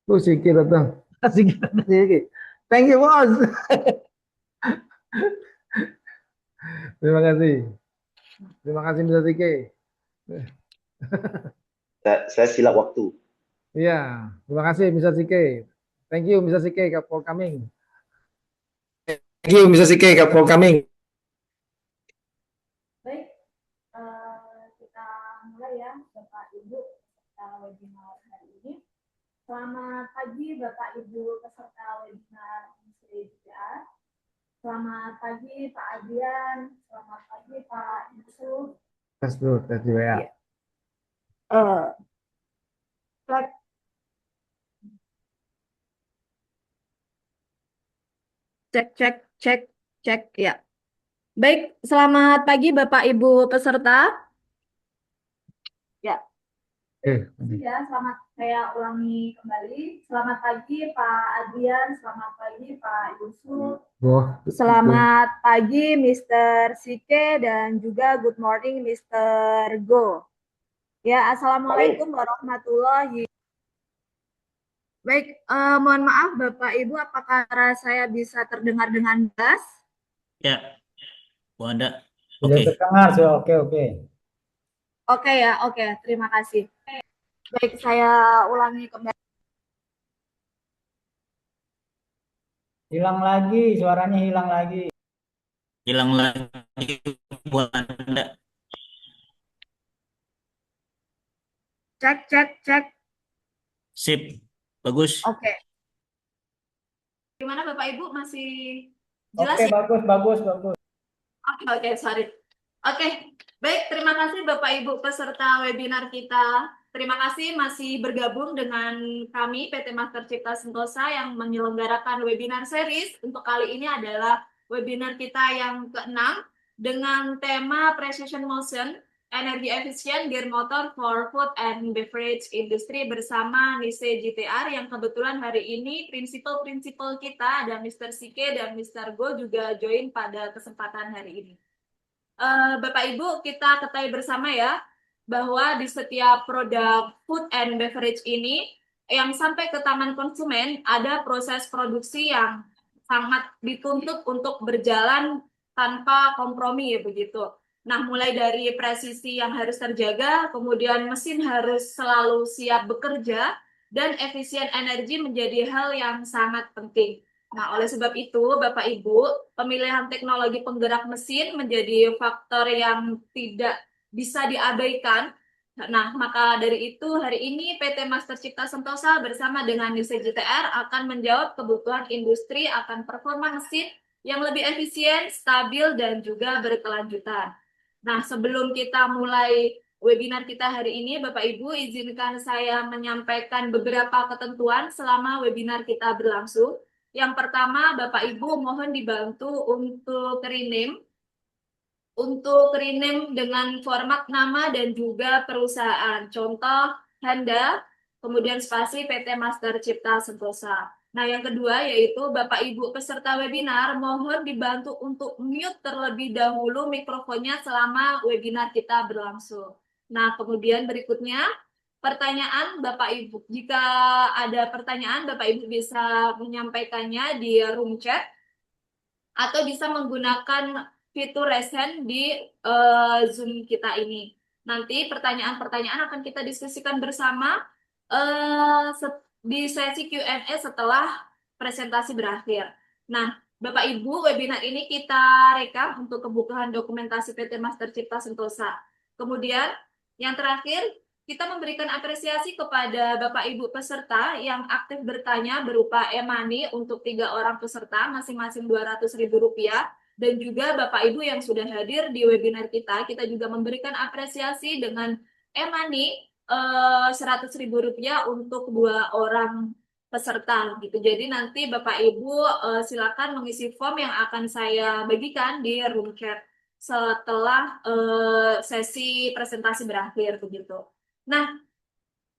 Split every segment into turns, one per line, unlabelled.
Siki datang. Siki datang, Siki. Thank you, bos. Terima kasih. Terima kasih, Mr. Siki.
Saya silap waktu.
Iya, terima kasih, Mr. Siki. Thank you, Mr. Siki, for coming. Thank you, Mr. Siki, for coming.
Baik, kita mulai ya, Bapak Ibu, peserta webinar hari ini. Selamat pagi, Bapak Ibu peserta webinar MCGR. Selamat pagi, Pak Adrian. Selamat pagi, Pak Yusuf.
Tes dulu, tes dulu ya.
Cek. Cek, cek, cek, cek, ya. Baik, selamat pagi Bapak Ibu peserta. Ya. Ya, selamat saya ulangi kembali. Selamat pagi Pak Adrian, selamat pagi Pak Yusuf. Selamat pagi Mr. Sike dan juga good morning Mr. Go. Ya, Assalamualaikum warahmatullahi. Baik, mohon maaf Bapak Ibu, apakah saya bisa terdengar dengan jelas?
Ya, Bu Anda.
Sudah
Oke.
terdengar, sudah oke.
Oke ya, oke. Terima kasih. Baik, saya ulangi kembali.
Hilang lagi, suaranya hilang lagi.
Hilang lagi Bu Anda.
Cek, cek, cek.
Sip. Bagus.
Oke. Gimana Bapak Ibu, masih jelas
Oke,
ya?
bagus.
Oke, sorry. Oke, baik. Terima kasih Bapak Ibu peserta webinar kita. Terima kasih masih bergabung dengan kami PT Master Cipta Sentosa yang menyelenggarakan webinar series. Untuk kali ini adalah webinar kita yang ke-6 dengan tema Precision Motion, Energi Efisien Gear Motor for Food and Beverage Industry bersama NISE GTR yang kebetulan hari ini prinsipal-prinsipal kita ada Mr. Sike dan Mr. Go juga join pada kesempatan hari ini. Bapak Ibu, kita ketahui bersama ya bahwa di setiap produk food and beverage ini yang sampai ke taman konsumen ada proses produksi yang sangat dituntut untuk berjalan tanpa kompromi ya begitu. Nah, mulai dari presisi yang harus terjaga, kemudian mesin harus selalu siap bekerja, dan efisien energi menjadi hal yang sangat penting. Nah, oleh sebab itu, Bapak Ibu, pemilihan teknologi penggerak mesin menjadi faktor yang tidak bisa diabaikan. Nah, maka dari itu hari ini PT Master Cipta Sentosa bersama dengan NISE GTR akan menjawab kebutuhan industri akan performa mesin yang lebih efisien, stabil, dan juga berkelanjutan. Nah, sebelum kita mulai webinar kita hari ini, Bapak Ibu, izinkan saya menyampaikan beberapa ketentuan selama webinar kita berlangsung. Yang pertama, Bapak Ibu mohon dibantu untuk rename. Untuk rename dengan format nama dan juga perusahaan. Contoh, Handa, kemudian spasi PT Master Cipta Sentosa. Nah, yang kedua yaitu Bapak Ibu peserta webinar mohon dibantu untuk mute terlebih dahulu mikrofonnya selama webinar kita berlangsung. Nah, kemudian berikutnya pertanyaan Bapak Ibu. Jika ada pertanyaan, Bapak Ibu bisa menyampaikannya di room chat atau bisa menggunakan fitur raise hand di Zoom kita ini. Nanti pertanyaan-pertanyaan akan kita diskusikan bersama di sesi Q&A setelah presentasi berakhir. Nah, Bapak Ibu, webinar ini kita rekam untuk kebutuhan dokumentasi PT Master Cipta Sentosa. Kemudian, yang terakhir, kita memberikan apresiasi kepada Bapak Ibu peserta yang aktif bertanya berupa e-money untuk 3 orang peserta, masing-masing Rp200.000. Dan juga Bapak Ibu yang sudah hadir di webinar kita juga memberikan apresiasi dengan e-money Rp100.000 untuk 2 orang peserta gitu. Jadi nanti Bapak Ibu silakan mengisi form yang akan saya bagikan di room chat setelah sesi presentasi berakhir begitu. Nah,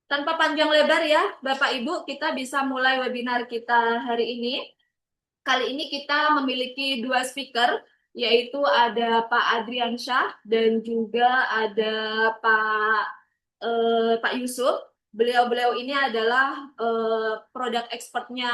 tanpa panjang lebar ya, Bapak Ibu, kita bisa mulai webinar kita hari ini. Kali ini kita memiliki 2 speaker, yaitu ada Pak Adrian Syah dan juga ada Pak Yusuf. Beliau-beliau ini adalah produk ekspornya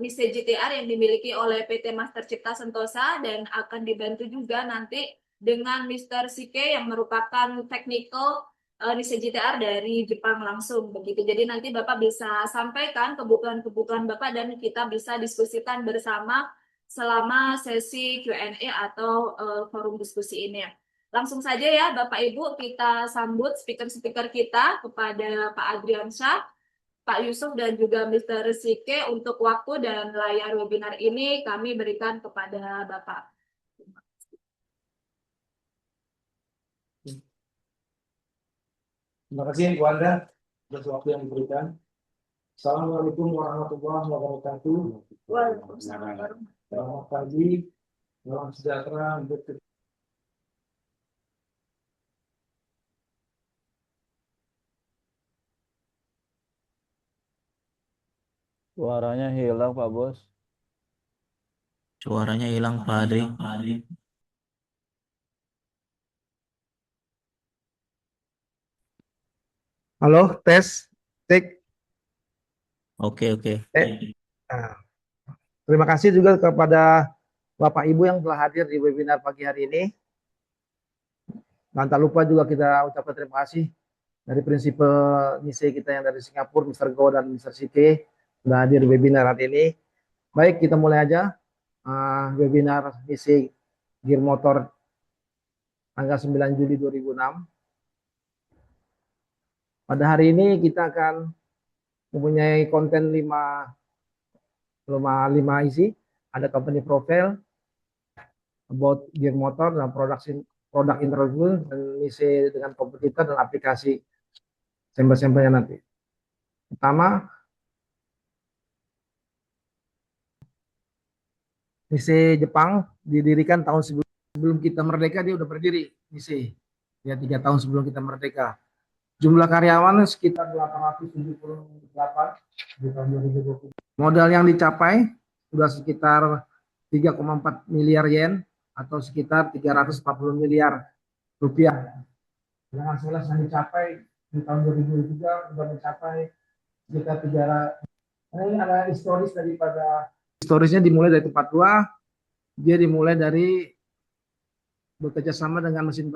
Nise GTR yang dimiliki oleh PT Master Cipta Sentosa dan akan dibantu juga nanti dengan Mr. Sike yang merupakan technical Nise GTR dari Jepang langsung begitu. Jadi nanti Bapak bisa sampaikan kebutuhan-kebutuhan Bapak dan kita bisa diskusikan bersama selama sesi Q&A atau forum diskusi ini. Langsung saja ya Bapak Ibu kita sambut speaker-speaker kita kepada Pak Adriansyah, Pak Yusuf dan juga Mr. Sike untuk waktu dan layar webinar ini kami berikan kepada Bapak.
Terima kasih Bu Anda atas waktu yang diberikan. Assalamualaikum warahmatullahi wabarakatuh.
Waalaikumsalam.
Selamat pagi, salam sejahtera untuk kita.
Suaranya hilang, Pak Bos.
Suaranya hilang, Pak Adri.
Halo, tes, cek.
Oke.
Nah, terima kasih juga kepada Bapak Ibu yang telah hadir di webinar pagi hari ini. Dan tak lupa juga kita ucapkan terima kasih dari prinsipal Nise kita yang dari Singapura, Mr. Go dan Mr. Sike sudah hadir di webinar hari ini. Baik, kita mulai aja webinar Nise Gear Motor tanggal 9 Juli 2006. Pada hari ini kita akan mempunyai konten 5 isi. Ada company profile, about gear motor dan produk interview dan Nise dengan kompetitor dan aplikasi sampel-sampelnya nanti. Pertama, Nise Jepang didirikan tahun sebelum kita merdeka, dia udah berdiri Nise. Ya 3 tahun sebelum kita merdeka. Jumlah karyawan sekitar 878 di tahun 2020. Modal yang dicapai sudah sekitar 3,4 miliar yen atau sekitar 340 miliar rupiah. Dengan sales yang dicapai di tahun 2003 sudah mencapai sekitar 300. Ini ada historisnya dimulai dari tempat 2. Dia dimulai dari bekerja sama dengan mesin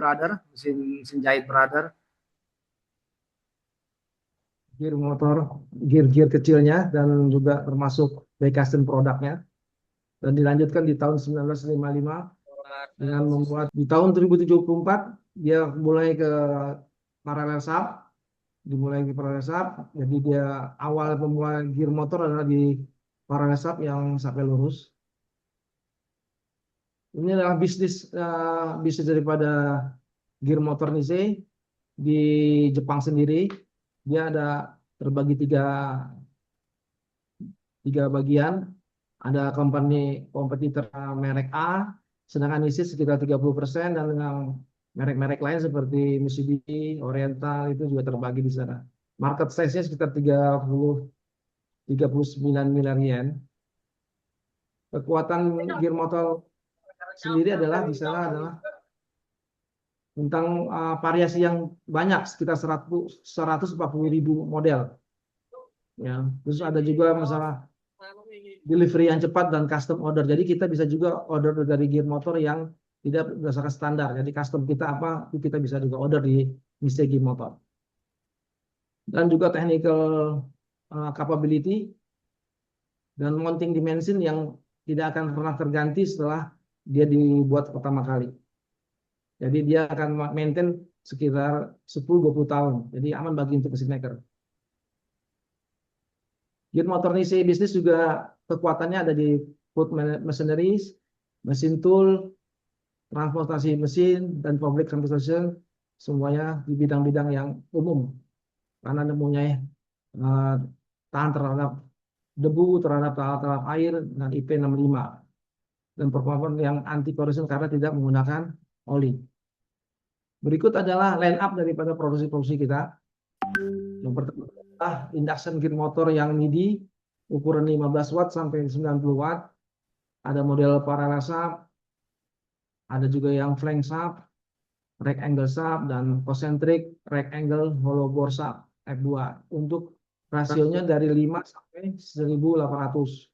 jahit brother. Gear motor, gear kecilnya dan juga termasuk die-casting produknya. Dan dilanjutkan di tahun 1955 dengan membuat di tahun 2074 dia mulai ke parallel shaft, jadi dia awal pembuatan gear motor adalah di parallel shaft yang sampai lurus. Ini adalah bisnis daripada gear motor Nise di Jepang sendiri. Dia ada terbagi tiga bagian. Ada kompetitor merek A, sedangkan Nise sekitar 30%, dan dengan merek-merek lain seperti Mitsubishi, Oriental itu juga terbagi di sana. Market size-nya sekitar 39 miliar yen. Kekuatan gear motor sendiri adalah di sana adalah tentang variasi yang banyak, sekitar 140.000 model. Ya, terus ada juga masalah delivery yang cepat dan custom order. Jadi kita bisa juga order dari gear motor yang tidak berdasarkan standar. Jadi custom kita apa, itu kita bisa juga order di Nise Gear Motor. Dan juga technical capability dan mounting dimension yang tidak akan pernah terganti setelah dia dibuat pertama kali. Jadi dia akan maintain sekitar 10-20 tahun. Jadi aman bagi untuk mesin maker. Gear motor Nise bisnis juga kekuatannya ada di food machineries, mesin tool, transportasi mesin, dan public transportation, semuanya di bidang-bidang yang umum. Karena mempunyai tahan terhadap debu, terhadap air, dan IP65. Dan performa yang anti corrosion karena tidak menggunakan oli. Berikut adalah line up daripada produksi kita. Yang pertama adalah induction gear motor yang MIDI, ukuran 15 watt sampai 90 watt. Ada model parallel shaft, ada juga yang flank shaft, rack angle shaft, dan concentric rack angle hollow bore shaft. F2 untuk rasionya dari 5 sampai 1800.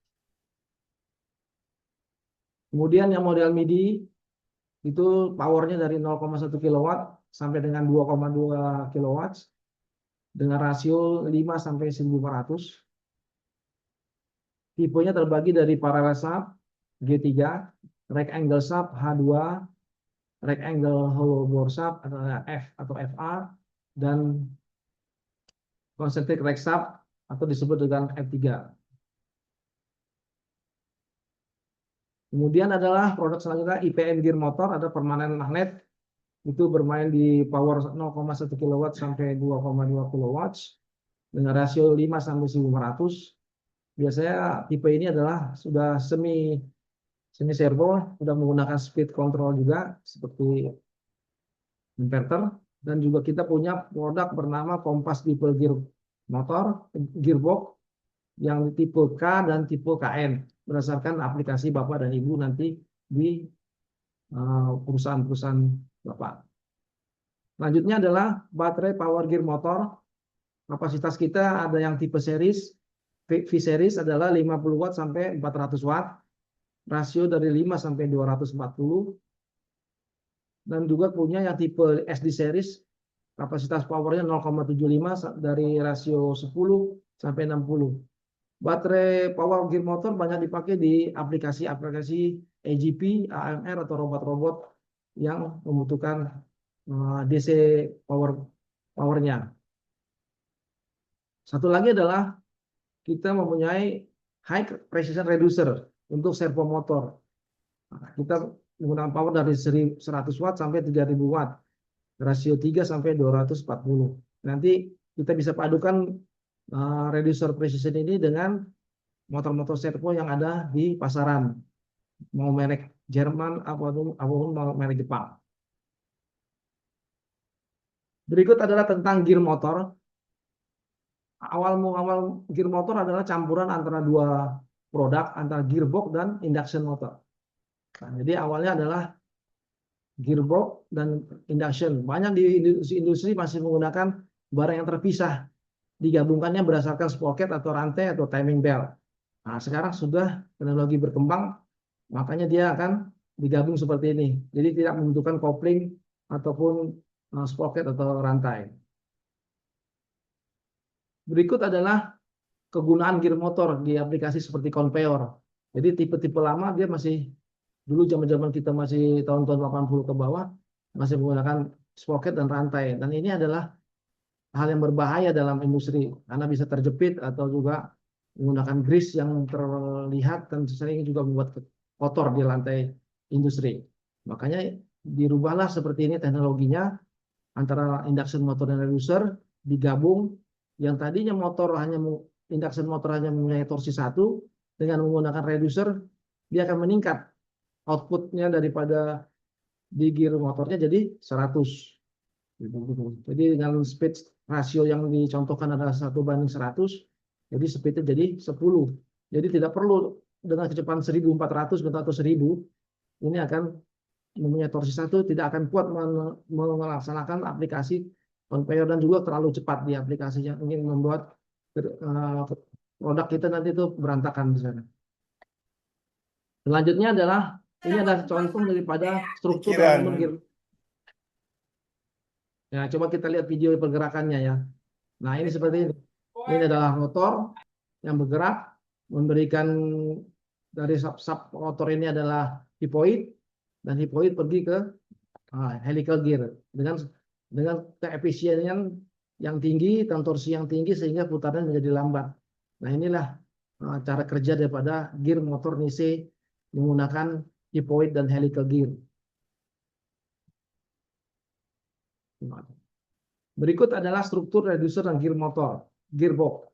Kemudian yang model MIDI itu powernya dari 0,1 kW sampai dengan 2,2 kW dengan rasio 5 sampai 1400. Tipenya terbagi dari parallel sub G3, rectangle sub H2, rectangle hollow bore sub adalah F atau FA, dan concentric rack sub atau disebut dengan F3. Kemudian adalah produk selanjutnya IPM gear motor, ada permanen magnet, itu bermain di power 0,1 kW sampai 2,2 kW dengan rasio 5 sampai 1500. Biasanya tipe ini adalah sudah semi servo, sudah menggunakan speed control juga seperti inverter, dan juga kita punya produk bernama Kompas tipe gear motor, gearbox yang tipe K dan tipe KN berdasarkan aplikasi Bapak dan Ibu nanti di perusahaan-perusahaan Bapak. Selanjutnya adalah baterai power gear motor. Kapasitas kita ada yang tipe series, V-series adalah 50 watt sampai 400 watt, rasio dari 5 sampai 240. Dan juga punya yang tipe SD series, kapasitas powernya 0,75 dari rasio 10 sampai 60. Baterai power gear motor banyak dipakai di aplikasi-aplikasi AGP, AMR atau robot-robot yang membutuhkan DC powernya. Satu lagi adalah kita mempunyai high precision reducer untuk servo motor. Kita menggunakan power dari 100 watt sampai 3000 watt, rasio 3 sampai 240. Nanti kita bisa padukan reducer precision ini dengan motor-motor servo yang ada di pasaran, mau merek Jerman apapun mau merek Jepang. Berikut adalah tentang gear motor. Awal gear motor adalah campuran antara dua produk, antara gearbox dan induction motor. Nah, jadi awalnya adalah gearbox dan induction. Banyak di industri masih menggunakan barang yang terpisah, digabungkannya berdasarkan sprocket atau rantai atau timing belt. Nah, sekarang sudah teknologi berkembang, makanya dia akan digabung seperti ini. Jadi tidak membutuhkan kopling ataupun sprocket atau rantai. Berikut adalah kegunaan gear motor di aplikasi seperti conveyor. Jadi tipe-tipe lama dia masih, dulu zaman-zaman kita masih tahun-tahun 80 ke bawah, masih menggunakan sprocket dan rantai. Dan ini adalah hal yang berbahaya dalam industri, karena bisa terjepit atau juga menggunakan grease yang terlihat dan sering juga membuat kotor di lantai industri. Makanya dirubahlah seperti ini teknologinya, antara induction motor dan reducer digabung. Yang tadinya induction motor hanya mempunyai torsi 1, dengan menggunakan reducer dia akan meningkat outputnya daripada di gear motornya jadi 100. Jadi dengan speed rasio yang dicontohkan adalah 1:100, jadi speednya jadi 10. Jadi tidak perlu dengan kecepatan 1400 atau 1000, ini akan mempunyai torsi 1, tidak akan kuat melaksanakan aplikasi conveyor dan juga terlalu cepat di aplikasinya, ingin membuat produk kita nanti itu berantakan di sana. Selanjutnya adalah ini adalah contoh daripada struktur elemen gear. Ya, coba kita lihat video pergerakannya ya. Nah, ini seperti ini. Ini adalah rotor yang bergerak, memberikan dari sub rotor ini adalah hipoid, dan hipoid pergi ke helical gear dengan keefisiensian yang tinggi dan torsi yang tinggi sehingga putaran menjadi lambat. Nah, inilah cara kerja daripada gear motor Nisei menggunakan hipoid dan helical gear. Berikut adalah struktur reducer dan gear motor, gearbox.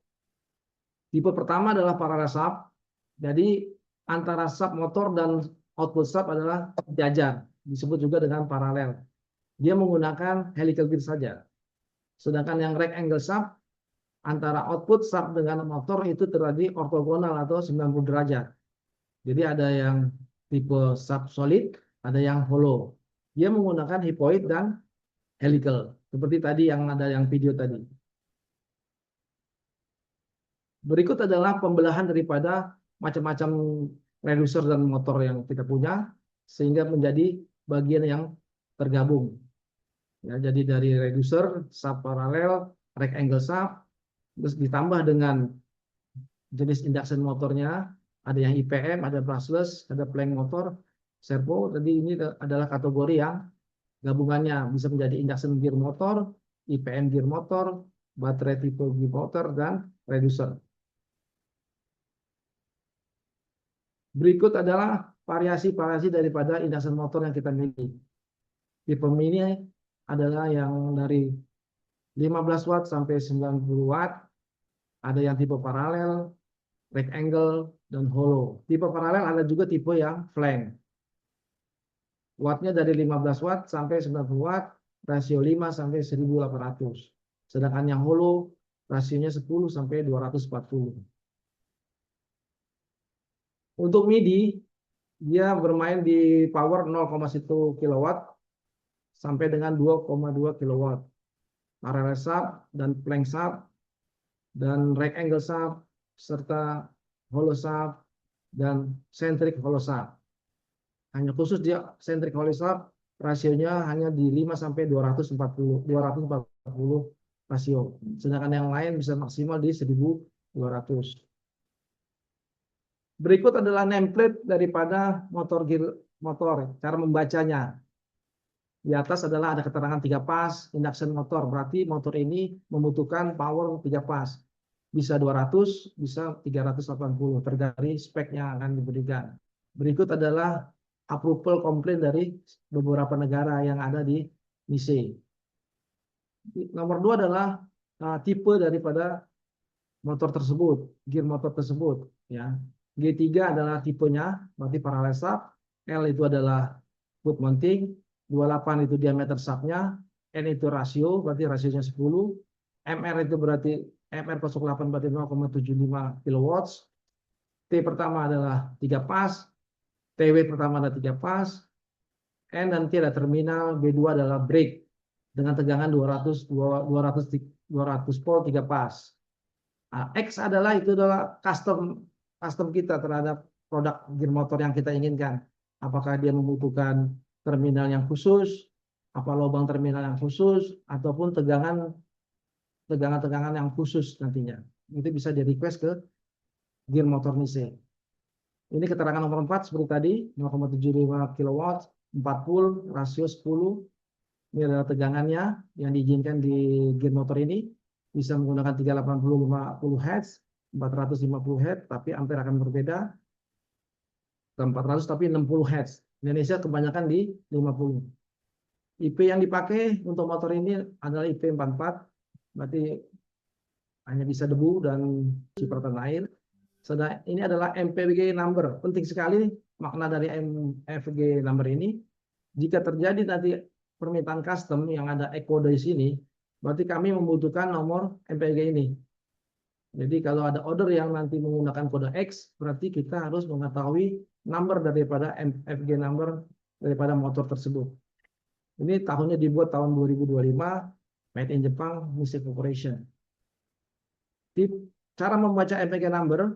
Tipe pertama adalah parallel sub. Jadi antara sub motor dan output sub adalah sejajar, disebut juga dengan paralel. Dia menggunakan helical gear saja. Sedangkan yang rectangle sub, antara output sub dengan motor itu terjadi ortogonal atau 90 derajat. Jadi ada yang tipe sub solid, ada yang hollow. Dia menggunakan hipoid dan helical, seperti tadi yang ada yang video tadi. Berikut adalah pembelahan daripada macam-macam reducer dan motor yang kita punya sehingga menjadi bagian yang tergabung. Ya, jadi dari reducer, sub paralel, rectangle sub, terus ditambah dengan jenis induction motornya, ada yang IPM, ada brushless, ada plank motor, servo. Jadi ini adalah kategori yang gabungannya bisa menjadi induction gear motor, IPM gear motor, baterai tipe gear motor, dan reducer. Berikut adalah variasi-variasi daripada induction motor yang kita miliki. Tipe mini adalah yang dari 15 watt sampai 90 watt. Ada yang tipe paralel, rectangle, dan hollow. Tipe paralel ada juga tipe yang flank. Wattnya dari 15 watt sampai 90 watt, rasio 5 sampai 1800. Sedangkan yang hollow, rasionya 10 sampai 240. Untuk MIDI, dia bermain di power 0,1 kW sampai dengan 2,2 kW. Parallel sub dan plank sub dan rectangle sub serta hollow sub dan centric hollow sub. Hanya khusus dia centric hollow sub rasionya hanya di 5 sampai 240 rasio. Sedangkan yang lain bisa maksimal di 1200. Berikut adalah nameplate daripada motor gear motor, cara membacanya. Di atas adalah ada keterangan 3 pas, induction motor, berarti motor ini membutuhkan power 3 pas. Bisa 200, bisa 380, tergantung spek yang akan diberikan. Berikut adalah approval komplain dari beberapa negara yang ada di NICE. Nomor 2 adalah tipe daripada motor tersebut, gear motor tersebut. Ya. G3 adalah tipenya, berarti parallel sub. L itu adalah foot mounting. 28 itu diameter subnya. N itu rasio, berarti rasionya 10. MR itu berarti MR08 berarti 0,75 kW. T pertama adalah 3 pas. TW pertama adalah 3 pas. N dan T adalah terminal. B2 adalah brake dengan tegangan 200 volt 3 pas. Nah, X adalah custom kita terhadap produk gear motor yang kita inginkan. Apakah dia membutuhkan terminal yang khusus, apa lubang terminal yang khusus, ataupun tegangan yang khusus nantinya. Itu bisa di request ke gear motor NICE. Ini keterangan nomor 4 seperti tadi, 0,75 kW, 40, rasio 10. Ini adalah tegangannya yang diizinkan di gear motor ini. Bisa menggunakan 380 Hz, 450 Hz, tapi ampere akan berbeda. 400 tapi 60 Hz. Indonesia kebanyakan di 50. IP yang dipakai untuk motor ini adalah IP 44, berarti hanya bisa debu dan cipratan air. Sedang ini adalah MPG number. Penting sekali makna dari MPG number ini. Jika terjadi nanti permintaan custom yang ada kode di sini, berarti kami membutuhkan nomor MPG ini. Jadi kalau ada order yang nanti menggunakan kode X, berarti kita harus mengetahui number daripada MFG number daripada motor tersebut. Ini tahunnya dibuat tahun 2025, made in Jepang, NICE Corporation. Cara membaca MFG number,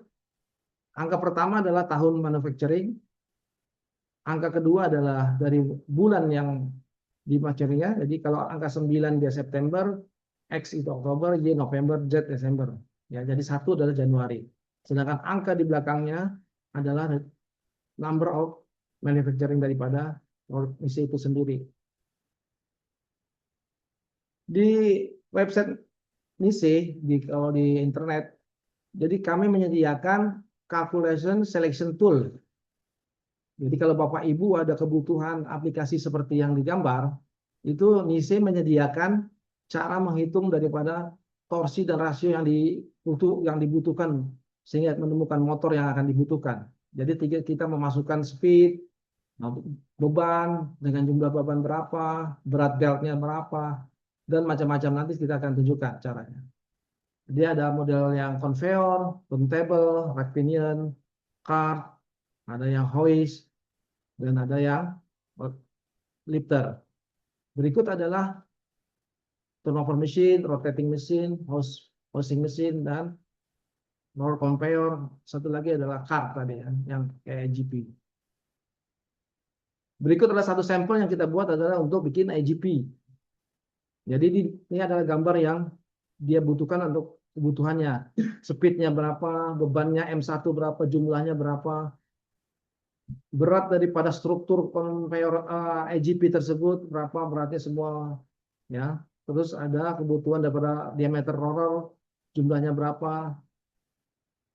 angka pertama adalah tahun manufacturing, angka kedua adalah dari bulan yang di manufacturingnya. Jadi kalau angka 9 dia September, X itu Oktober, Y November, Z Desember. Ya, jadi 1 adalah Januari. Sedangkan angka di belakangnya adalah number of manufacturing daripada NICE itu sendiri. Di website NICE, kalau di internet, jadi kami menyediakan calculation selection tool. Jadi kalau Bapak Ibu ada kebutuhan aplikasi seperti yang digambar, itu NICE menyediakan cara menghitung daripada torsi dan rasio yang dibutuhkan sehingga menemukan motor yang akan dibutuhkan. Jadi kita memasukkan speed, beban dengan jumlah beban berapa, berat beltnya berapa, dan macam-macam nanti kita akan tunjukkan caranya. Dia ada model yang conveyor, turntable, rack pinion, cart, ada yang hoist, dan ada yang lifter. Berikut adalah turnover machine, rotating machine, hoisting machine, dan roll conveyor, satu lagi adalah car tadi ya, yang kayak IGP. Berikut adalah satu sampel yang kita buat adalah untuk bikin IGP. Jadi ini adalah gambar yang dia butuhkan untuk kebutuhannya. Speednya berapa, bebannya M1 berapa, jumlahnya berapa, berat daripada struktur conveyor IGP tersebut berapa beratnya semua ya. Terus ada kebutuhan daripada diameter roller, jumlahnya berapa.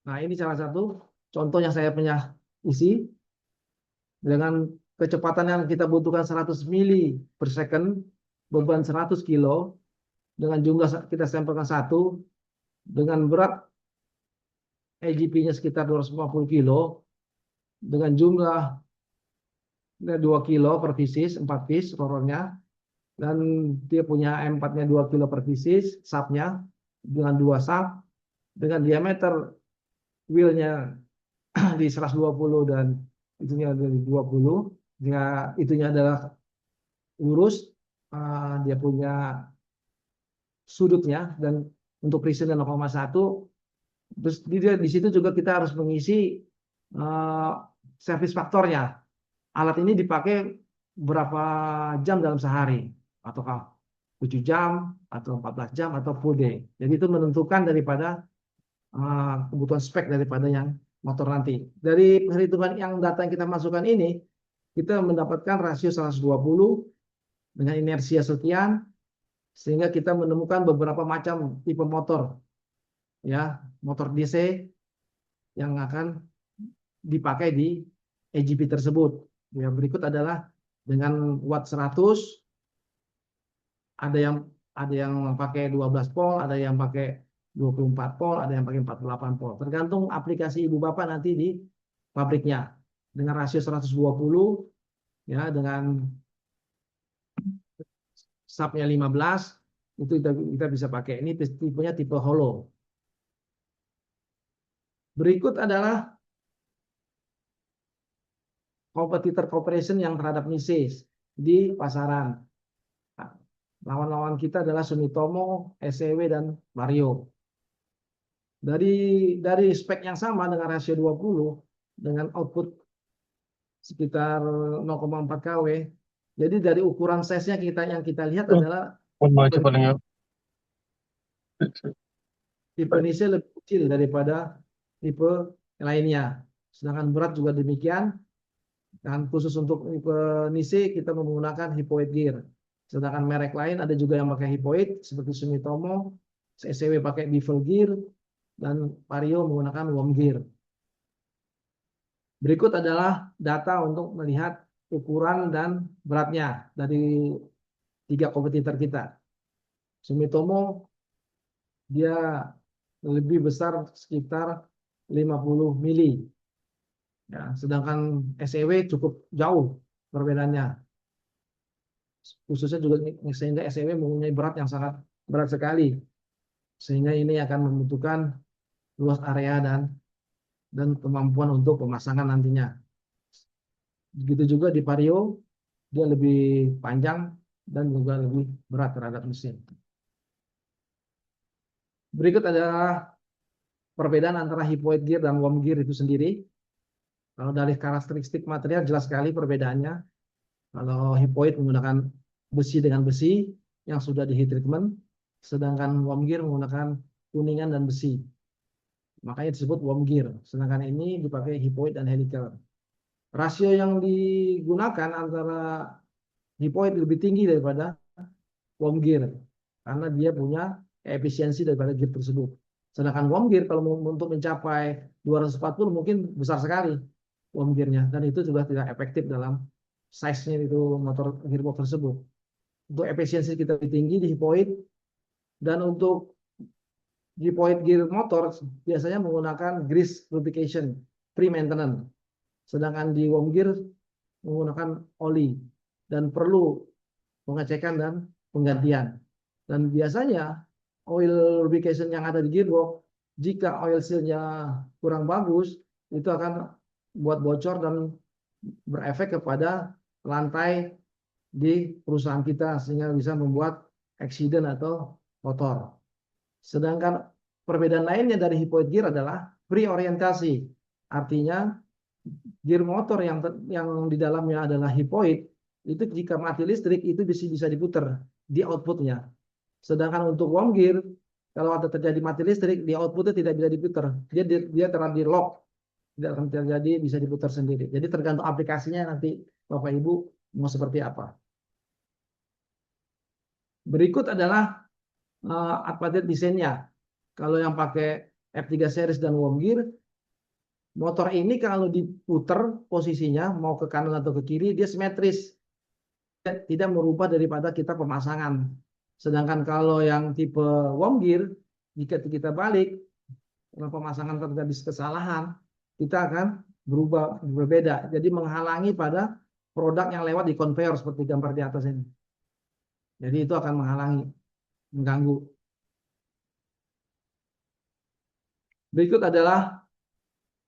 Nah, ini salah satu contoh yang saya punya isi dengan kecepatan yang kita butuhkan 100 mili per second, beban 100 kilo, dengan jumlah kita sampelkan 1, dengan berat IGP-nya sekitar 250 kilo, dengan jumlah 2 kilo per pieces, 4 piece rollnya, dan dia punya M4-nya 2 kilo per pieces, sub-nya dengan 2 sub, dengan diameter wheel-nya di 120 dan itunya dari 20, jika itunya adalah lurus, dia punya sudutnya dan untuk precision 0,1. Terus di situ juga kita harus mengisi service faktornya. Alat ini dipakai berapa jam dalam sehari, ataukah 7 jam atau 14 jam atau full day. Jadi itu menentukan daripada kebutuhan spek daripada yang motor nanti. Dari perhitungan yang data yang kita masukkan ini, kita mendapatkan rasio 120 dengan inersia sekian, sehingga kita menemukan beberapa macam tipe motor, ya, motor DC yang akan dipakai di IGP tersebut. Yang berikut adalah dengan watt 100, ada yang pakai 12 volt, ada yang pakai 24 volt, ada yang pakai 48 volt. Tergantung aplikasi ibu bapak nanti di pabriknya. Dengan rasio 120, ya, dengan subnya 15, itu kita bisa pakai. Ini tipenya tipe hollow. Berikut adalah competitor cooperation yang terhadap Nisis di pasaran. Nah, lawan-lawan kita adalah Sumitomo, SEW, dan Vario. Dari spek yang sama dengan rasio 20, dengan output sekitar 0,4 kW. Jadi dari ukuran size-nya yang kita lihat adalah tipe Nise lebih kecil daripada tipe lainnya. Sedangkan berat juga demikian. Dan khusus untuk tipe Nise kita menggunakan hippoid gear. Sedangkan merek lain ada juga yang pakai hippoid seperti Sumitomo, SEW pakai bevel gear, dan Vario menggunakan worm gear. Berikut adalah data untuk melihat ukuran dan beratnya dari 3 kompetitor kita. Sumitomo dia lebih besar sekitar 50 mili. Ya, sedangkan SEW cukup jauh perbedaannya. Khususnya juga sehingga SEW mempunyai berat yang sangat berat sekali. Sehingga ini akan membutuhkan luas area dan kemampuan untuk pemasangan nantinya. Begitu juga di Vario, dia lebih panjang dan juga lebih berat terhadap mesin. Berikut adalah perbedaan antara hippoid gear dan worm gear itu sendiri. Kalau dari karakteristik material jelas sekali perbedaannya. Kalau hippoid menggunakan besi dengan besi yang sudah di heat treatment, sedangkan worm gear menggunakan kuningan dan besi. Makanya disebut worm gear. Sedangkan ini dipakai hippoid dan helical. Rasio yang digunakan antara hippoid lebih tinggi daripada worm gear karena dia punya efisiensi daripada gear tersebut. Sedangkan worm gear kalau untuk mencapai 240 mungkin besar sekali worm gearnya, dan itu sudah tidak efektif dalam size-nya itu motor gearbox tersebut. Untuk efisiensi kita lebih tinggi di hippoid, dan untuk hippoid gear motor biasanya menggunakan grease lubrication pre-maintenance. Sedangkan di worm gear menggunakan oli dan perlu pengecekan dan penggantian. Dan biasanya oil lubrication yang ada di gearbox, jika oil seal-nya kurang bagus, itu akan buat bocor dan berefek kepada lantai di perusahaan kita sehingga bisa membuat accident atau kotor. Sedangkan perbedaan lainnya dari hippoid gear adalah free orientasi. Artinya gear motor yang di dalamnya adalah hippoid itu jika mati listrik itu bisa diputar di outputnya. Sedangkan untuk worm gear kalau ada terjadi mati listrik di outputnya tidak bisa diputar. Dia terlalu di lock, tidak akan terjadi, bisa diputar sendiri. Jadi tergantung aplikasinya nanti Bapak Ibu mau seperti apa. Berikut adalah advantage desainnya. Kalau yang pakai F3 series dan worm gear, motor ini kalau diputar posisinya mau ke kanan atau ke kiri dia simetris, tidak merubah daripada kita pemasangan. Sedangkan kalau yang tipe worm gear, jika kita balik karena pemasangan terjadi kesalahan, kita akan berbeda. Jadi menghalangi pada produk yang lewat di conveyor seperti gambar di atas ini. Jadi itu akan menghalangi, mengganggu. Berikut adalah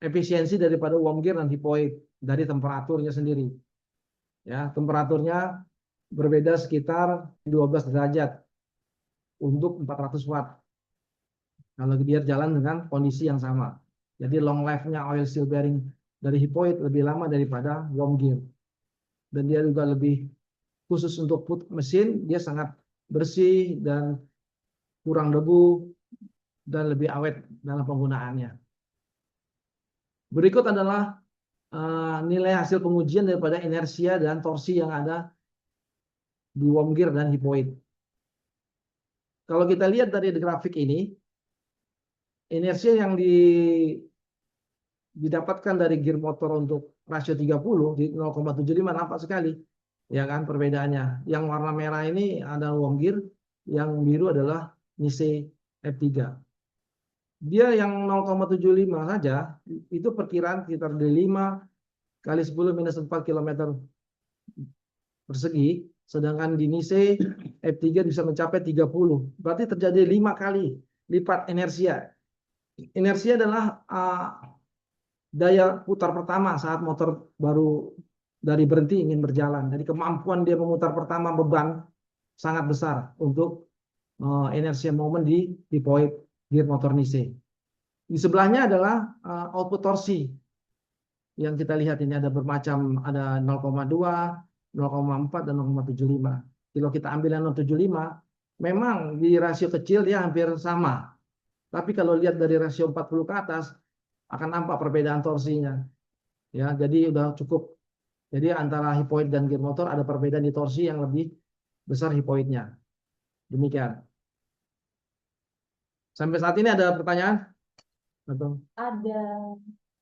efisiensi daripada worm gear dan hippoid dari temperaturnya sendiri. Ya, temperaturnya berbeda sekitar 12 derajat untuk 400 watt. Kalau dia jalan dengan kondisi yang sama. Jadi long life-nya oil seal bearing dari hippoid lebih lama daripada worm gear. Dan dia juga lebih khusus untuk mesin, dia sangat bersih dan kurang debu dan lebih awet dalam penggunaannya. Berikut adalah nilai hasil pengujian daripada inersia dan torsi yang ada di worm gear dan hippoid. Kalau kita lihat dari grafik ini, inersia yang didapatkan dari gear motor untuk rasio 30 di 0,75 nampak sekali. Ya kan perbedaannya. Yang warna merah ini ada worm gear, yang biru adalah Nisei F3. Dia yang 0,75 saja itu perkiraan sekitar dari 5 kali 10 minus 4 km persegi, sedangkan di Nisei F3 bisa mencapai 30. Berarti terjadi 5 kali lipat inersia. Inersia adalah daya putar pertama saat motor baru dari berhenti ingin berjalan. Jadi kemampuan dia memutar pertama beban sangat besar untuk inersia momen di hippoid gear motor Nisei. Di sebelahnya adalah output torsi yang kita lihat ini ada bermacam, ada 0,2, 0,4 dan 0,75. Kalau kita ambil yang 0,75, memang di rasio kecil dia hampir sama. Tapi kalau lihat dari rasio 40 ke atas akan nampak perbedaan torsinya. Ya, jadi udah cukup. Jadi antara hippoid dan gear motor ada perbedaan di torsi yang lebih besar hippoidnya. Demikian. Sampai saat ini ada pertanyaan? Atau?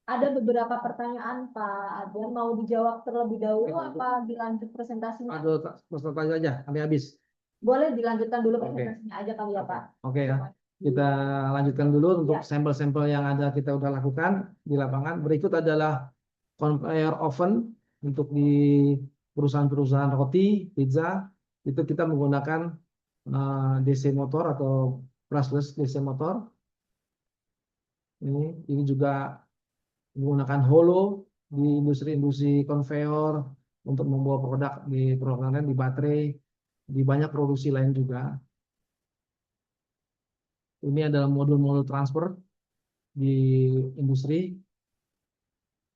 Ada beberapa pertanyaan Pak Adrian, mau dijawab terlebih dahulu apa dilanjut presentasinya?
Ada pertanyaan aja sampai habis.
Boleh dilanjutkan dulu presentasinya aja kali ya Pak.
Oke ya. Kita lanjutkan dulu untuk sampel-sampel yang ada kita udah lakukan di lapangan. Berikut adalah conveyor oven untuk di perusahaan-perusahaan roti, pizza. Itu kita menggunakan DC motor atau brushless DC motor. Ini juga menggunakan holo di industri-industri konveyor untuk membawa produk di produk lain, di baterai, di banyak produksi lain juga. Ini adalah modul-modul transfer di industri,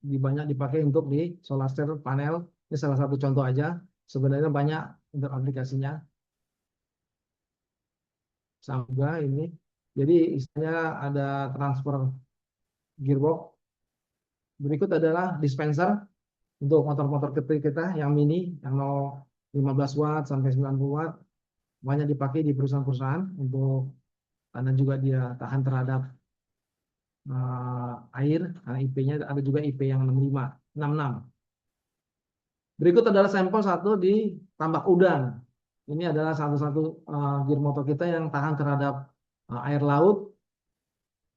banyak dipakai untuk di solar cell panel. Ini salah satu contoh aja. Sebenarnya banyak untuk aplikasinya. Sama juga ini. Jadi istilahnya ada transfer gearbox. Berikut adalah dispenser untuk motor-motor kecil kita yang mini, yang 15 watt sampai 90 watt. Banyak dipakai di perusahaan-perusahaan untuk karena juga dia tahan terhadap air, karena IP-nya ada juga IP yang 66. Berikut adalah sampel satu di tambak udang. Ini adalah satu-satu gear motor kita yang tahan terhadap air laut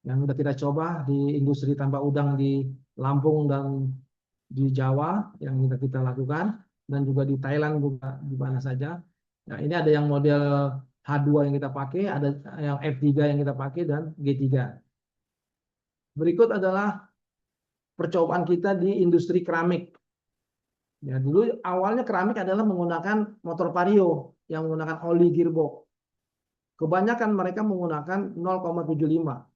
yang sudah kita coba di industri tambak udang di Lampung dan di Jawa yang kita lakukan, dan juga di Thailand juga di mana saja. Nah, ini ada yang model H2 yang kita pakai, ada yang F3 yang kita pakai, dan G3. Berikut adalah percobaan kita di industri keramik. Ya, dulu awalnya keramik adalah menggunakan motor Vario yang menggunakan oli gearbox. Kebanyakan mereka menggunakan 0,75.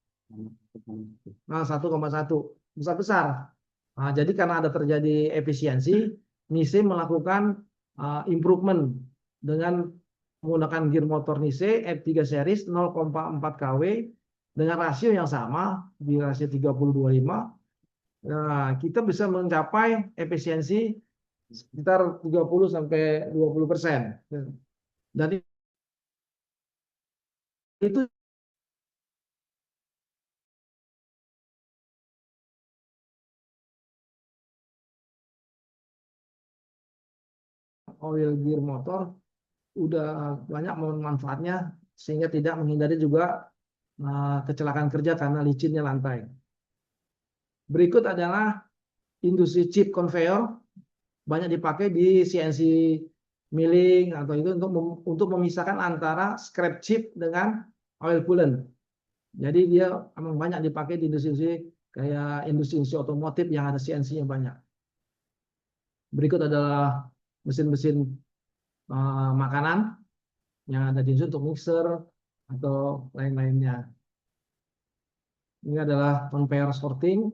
Nah, 1,1 besar-besar. Nah, jadi karena ada terjadi efisiensi, Nissin melakukan improvement dengan menggunakan gear motor Nissin F3 series 0,4 kW dengan rasio yang sama di rasio 30-25. Nah, kita bisa mencapai efisiensi sekitar 30-20%. Dan itu oil gear motor udah banyak manfaatnya sehingga tidak menghindari juga kecelakaan kerja karena licinnya lantai. Berikut adalah industri chip conveyor, banyak dipakai di CNC milling atau itu untuk memisahkan antara scrap chip dengan oil coolant. Jadi dia memang banyak dipakai di industri kayak industri otomotif yang ada CNC-nya banyak. Berikut adalah mesin-mesin makanan yang ada di untuk mixer atau lain-lainnya. Ini adalah conveyor sorting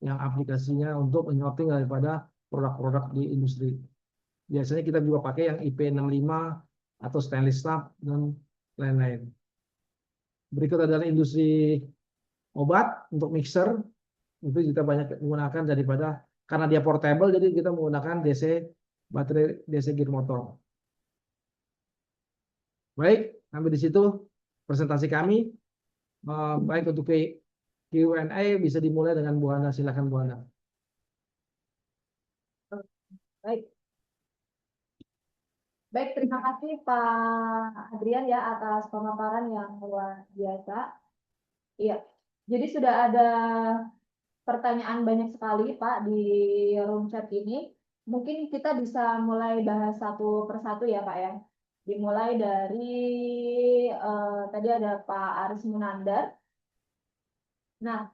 yang aplikasinya untuk menyorting daripada produk-produk di industri. Biasanya kita juga pakai yang IP65 atau stainless steel dan lain-lain. Berikut adalah industri obat untuk mixer. Itu kita banyak menggunakan daripada karena dia portable, jadi kita menggunakan DC baterai DC gear motor. Baik, sampai di situ presentasi kami. Baik untuk Q&A bisa dimulai dengan Bu Hana. Silakan Bu Hana.
Baik. Baik, terima kasih Pak Adrian ya atas pemaparan yang luar biasa. Iya, jadi sudah ada pertanyaan banyak sekali Pak di room chat ini. Mungkin kita bisa mulai bahas satu persatu ya Pak ya. Dimulai dari tadi ada Pak Aris Munandar. Nah,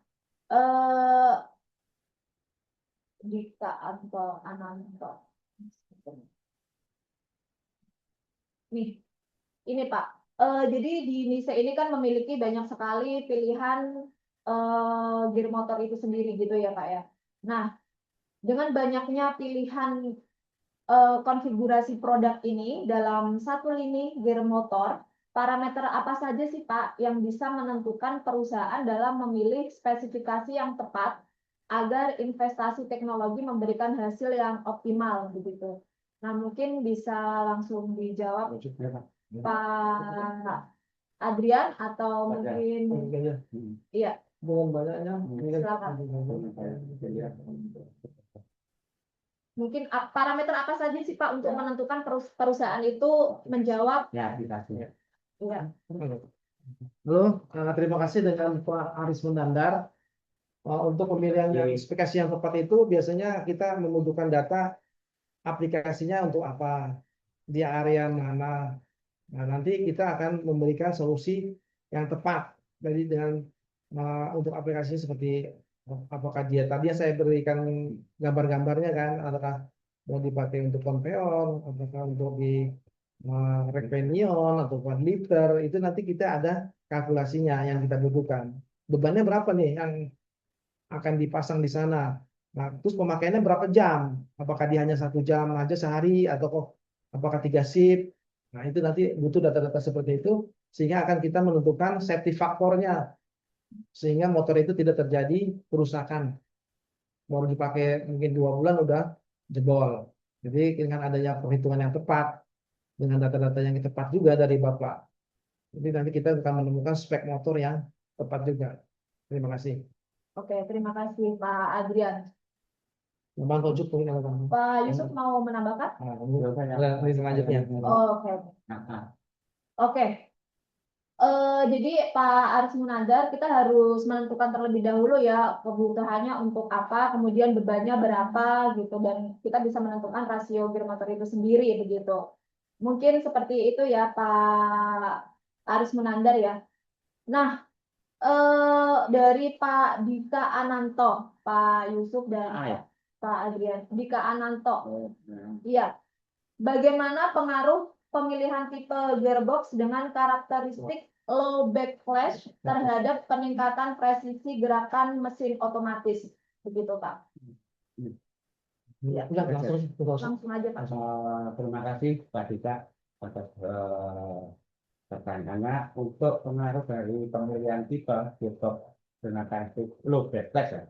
Dika Ananto. Nih, ini Pak. Jadi di Nisa ini kan memiliki banyak sekali pilihan gear motor itu sendiri gitu ya Pak ya. Nah, dengan banyaknya pilihan konfigurasi produk ini dalam satu lini gear motor, parameter apa saja sih Pak yang bisa menentukan perusahaan dalam memilih spesifikasi yang tepat agar investasi teknologi memberikan hasil yang optimal begitu. Nah, mungkin bisa langsung dijawab Pak Adrian atau mungkin iya.
Dengan banyaknya.
Silakan. Mungkin parameter apa saja sih Pak untuk menentukan perusahaan itu menjawab?
Ya, aplikasinya.
Iya.
Halo, terima kasih dengan Pak Aris Munandar. Untuk pemilihan yang spesifikasi yang tepat itu biasanya kita membutuhkan data aplikasinya untuk apa, di area mana. Nah, nanti kita akan memberikan solusi yang tepat. Jadi dengan untuk aplikasinya seperti apakah dia tadi yang saya berikan gambar-gambarnya kan, apakah mau dipakai untuk konveyor, apakah untuk di rack pinion atau quad lifter, itu nanti kita ada kalkulasinya yang kita butuhkan. Bebannya berapa nih yang akan dipasang di sana. Nah, terus pemakaiannya berapa jam? Apakah dia hanya 1 jam aja sehari atau apakah 3 shift? Nah, itu nanti butuh data-data seperti itu sehingga akan kita menentukan safety faktornya sehingga motor itu tidak terjadi kerusakan. Baru dipakai mungkin 2 bulan udah jebol. Jadi dengan adanya perhitungan yang tepat dengan data-data yang tepat juga dari Bapak. Jadi nanti kita akan menemukan spek motor yang tepat juga. Terima kasih.
Oke, terima kasih Pak Adrian.
Memang rujuk mungkin kalau kamu.
Pak Yusuf mau menambahkan?
Ini selanjutnya.
Oke. Oke. Jadi Pak Aris Munandar, kita harus menentukan terlebih dahulu ya kebutuhannya untuk apa, kemudian bebannya berapa gitu, dan kita bisa menentukan rasio gear motor itu sendiri begitu. Mungkin seperti itu ya Pak Aris Munandar ya. Nah, dari Pak Dika Ananto, Pak Yusuf dan Pak Adrian. Dika Ananto. Iya. Bagaimana pengaruh pemilihan tipe gearbox dengan karakteristik low backlash terhadap peningkatan presisi gerakan mesin otomatis. Begitu, Pak.
Ya, langsung.
Langsung aja, Pak.
Terima kasih Pak Dika atas pertanyaannya. Untuk pengaruh dari pemilihan tipe gearbox menggunakan low backlash ya.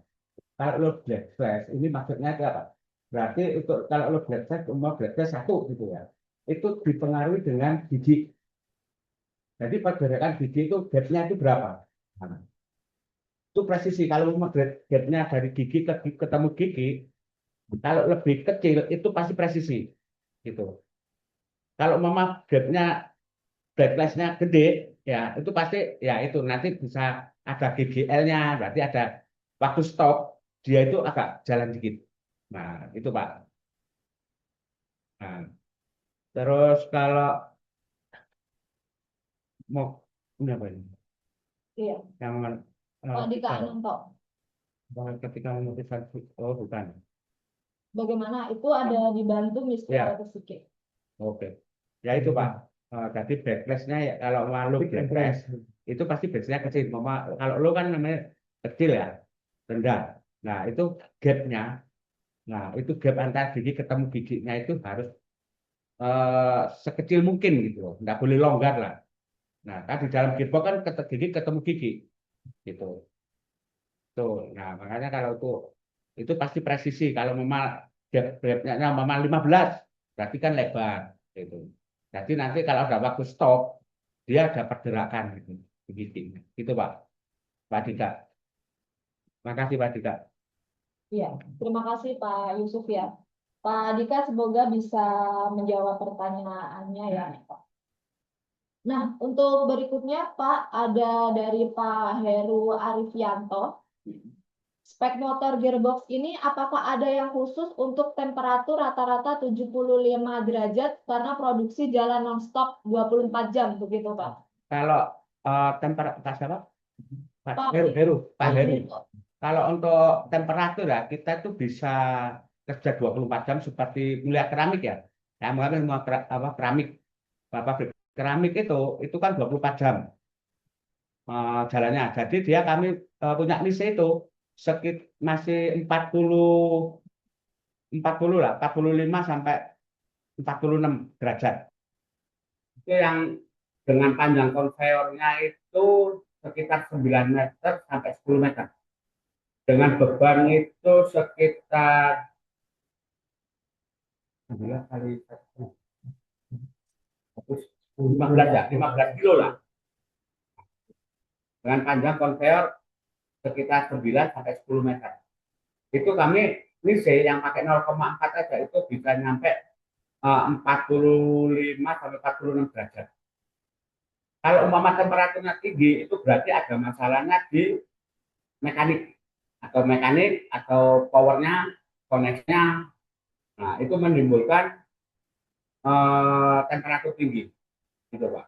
Kalau low backlash ini maksudnya apa? Berarti untuk kalau low backlash umur backlash 1 gitu ya. Itu dipengaruhi dengan gigi. Jadi pergerakan gigi itu gapnya itu berapa? Nah, itu presisi. Kalau gapnya dari gigi ke ketemu gigi, kalau lebih kecil itu pasti presisi, gitu. Kalau mama gapnya backlash-nya gede, ya itu pasti ya itu nanti bisa ada GGL-nya, berarti ada waktu stop dia itu agak jalan dikit. Nah itu Pak. Nah, terus kalau mau ini apa ini?
Iya.
Yang
Pak Dika Ananto.
ketika memutuskan bukan.
Bagaimana itu ada dibantu Mr.
Ya.
Tesuke.
Oke, ya itu Pak. Jadi backlash-nya ya kalau malu backlash itu pasti backlash-nya kecil. Mama kalau lo kan namanya kecil ya, rendah. Nah itu gap-nya, nah itu gap antar gigi ketemu giginya itu harus sekecil mungkin gitu, nggak boleh longgar lah. Nah kan di dalam gearbox kan gigi ketemu gigi, gitu. Tuh, nah makanya kalau itu pasti presisi. Kalau mama gap-nya mama 15, berarti kan lebar, gitu. Jadi nanti kalau ada waktu stop, dia ada pergerakan gitu, begitu. Itu Pak Dika. Makasih Pak Dika.
Iya, terima kasih Pak Yusuf ya. Pak Dika semoga bisa menjawab pertanyaannya ya, Pak. Nah, untuk berikutnya Pak ada dari Pak Heru Arifianto. Spek motor gearbox ini apakah ada yang khusus untuk temperatur rata-rata 75 derajat karena produksi jalan non-stop 24 jam begitu Pak?
Kalau temperatur apa? Pak
Pak
Heru.
Heru.
Kalau untuk temperatur ya kita tuh bisa kerja 24 jam seperti mulia keramik ya. Nah, mengambil keramik. Bapak keramik itu kan 24 jam jalannya. Jadi kami punya list itu masih 40 lah, 45 sampai 46 derajat. Itu yang dengan panjang konveyornya itu sekitar 9 meter sampai 10 meter. Dengan beban itu sekitar 15 kali 15 kilo lah. Dengan panjang konveyor sekitar 9 sampai 10 meter. Itu kami lise yang pakai 0,4 aja itu bisa nyampe 45 sampai 46 derajat. Kalau umpama temperaturnya tinggi itu berarti ada masalahnya di mekanik atau powernya, koneksinya. Nah, itu menimbulkan temperatur tinggi. Gitu, Pak.